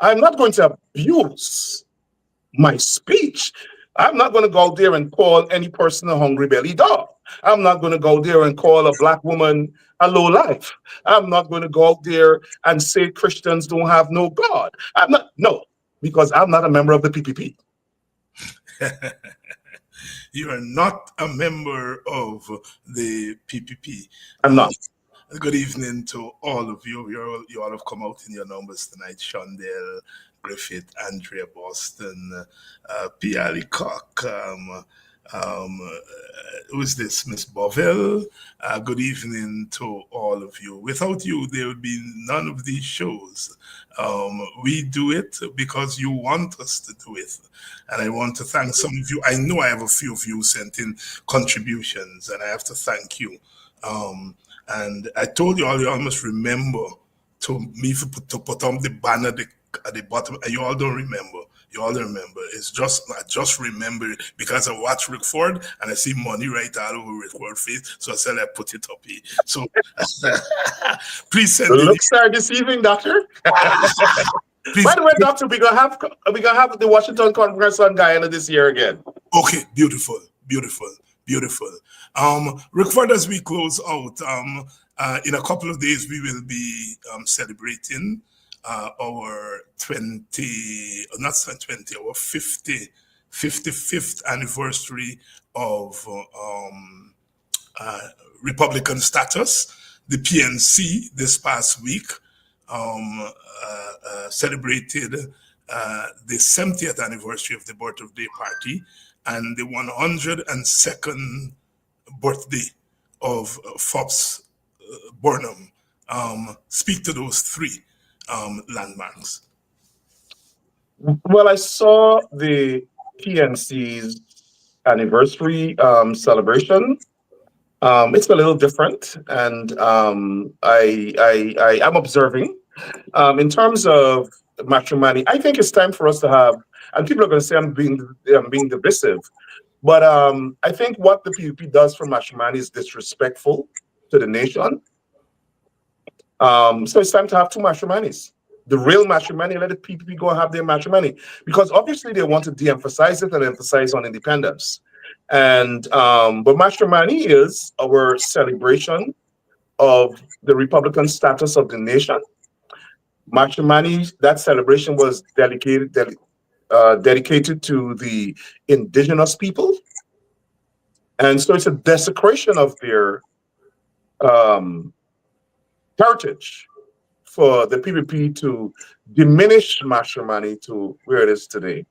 Speaker 8: I'm not going to abuse my speech. I'm not going to go out there and call any person a hungry belly dog. I'm not going to go there and call a black woman a low life. I'm not going to go out there and say Christians don't have no God. Because I'm not a member of the PPP.
Speaker 6: You are not a member of the PPP.
Speaker 8: I'm not.
Speaker 6: Good evening to all of you. You all have come out in your numbers tonight. Shondell, Griffith, Andrea Boston, P.R. Cock, who is this? Miss Bovell. Good evening to all of you. Without you, there would be none of these shows. We do it because you want us to do it. And I want to thank some of you. I know I have a few of you sent in contributions, and I have to thank you. And I told you all must remember to put on the banner at the bottom, and you all don't remember. You all remember. It's just, I just remember it because I watch Rickford and I see money right all over Rickford's face. So I said, I put it up here. So please send
Speaker 8: the looks are deceiving, Doctor. Please. By the way, Doctor, we're gonna have the Washington Conference on Guyana this year again.
Speaker 6: Okay, beautiful. Rickford, as we close out, in a couple of days we will be celebrating our 55th anniversary of Republican status. The PNC this past week celebrated the 70th anniversary of the Birth of Day Party and the 102nd birthday of Forbes Burnham. Speak to those three landmarks.
Speaker 8: Well, I saw the PNC's anniversary celebration. It's a little different, and I'm observing. In terms of matrimony, I think it's time for us to have, and people are going to say I'm being divisive, but I think what the PPP does for matrimony is disrespectful to the nation. So it's time to have two matrimonies. The real matrimony, let the PPP go and have their matrimony, because obviously they want to de-emphasize it and emphasize on independence. And but matrimony is our celebration of the Republican status of the nation. Mashimani, that celebration was dedicated to the indigenous people. And so it's a desecration of their heritage for the PPP to diminish Mashimani to where it is today.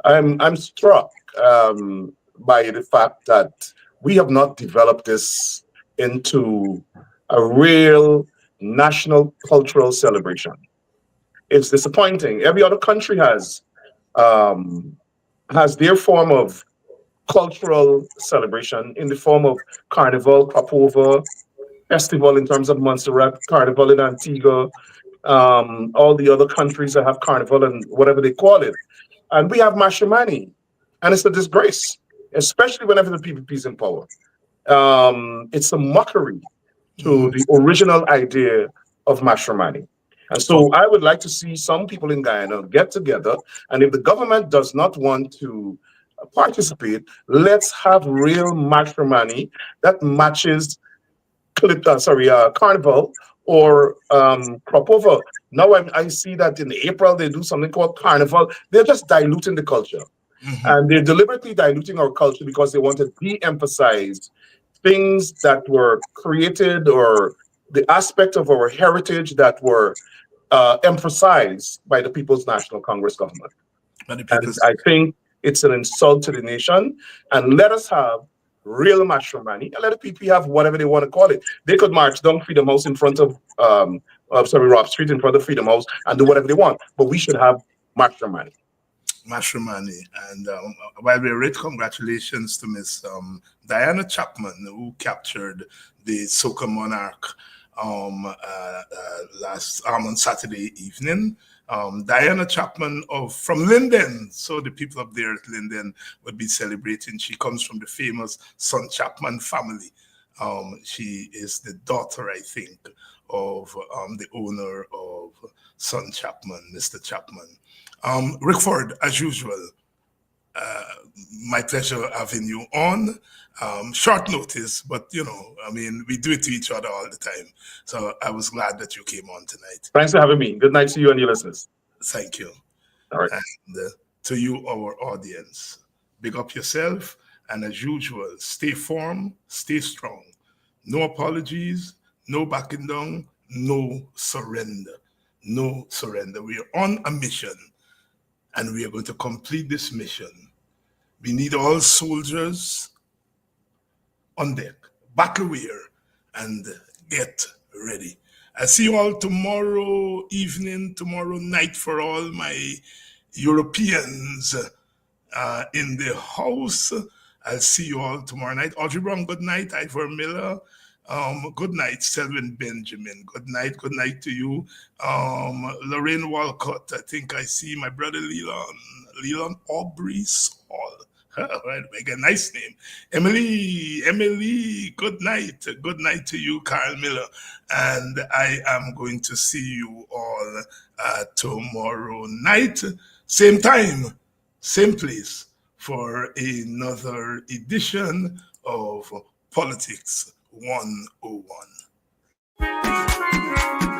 Speaker 8: I'm struck by the fact that we have not developed this into a real national cultural celebration. It's disappointing. Every other country has their form of cultural celebration in the form of carnival, Crop festival in terms of Montserrat, carnival in Antigua, all the other countries that have carnival and whatever they call it. And we have Mashimani, and it's a disgrace, especially whenever the PPP is in power. It's a mockery to the original idea of Mashimani. And so I would like to see some people in Guyana get together, and if the government does not want to participate, let's have real Mashimani that matches Carnival or Crop Over. Now I see that in April they do something called Carnival. They're just diluting the culture. And they're deliberately diluting our culture because they want to de-emphasize things that were created or the aspect of our heritage that were emphasized by the People's National Congress government. And I think it's an insult to the nation. And let us have real Mashimani, and let the PP have whatever they want to call it. They could march down Freedom House in front of Rob Street in front of Freedom House and do whatever they want. But we should have Mashimani.
Speaker 6: Mashimani. And while we're rich, congratulations to Miss Diana Chapman, who captured the Soca Monarch on Saturday evening. Diana Chapman from Linden, so the people up there at Linden would be celebrating. She comes from the famous Son Chapman family. She is the daughter, I think, of the owner of Son Chapman, Mr. Chapman. Rickford, as usual, my pleasure having you on. Short notice, but we do it to each other all the time. So I was glad that you came on tonight.
Speaker 8: Thanks for having me. Good night to you and your listeners.
Speaker 6: Thank you.
Speaker 8: All right.
Speaker 6: And to you, our audience, big up yourself. And as usual, stay firm, stay strong. No apologies, no backing down, no surrender. No surrender. We are on a mission, and we are going to complete this mission. We need all soldiers on deck, battle wear, and get ready. I'll see you all tomorrow evening, tomorrow night for all my Europeans in the house. I'll see you all tomorrow night. Audrey Brown, good night. Ivor Miller, good night. Selwyn Benjamin, good night to you. Lorraine Walcott, I think I see my brother Leland Aubrey Saul. Right, make a nice name. Emily, good night. Good night to you, Carl Miller. And I am going to see you all tomorrow night, same time, same place, for another edition of Politics 101.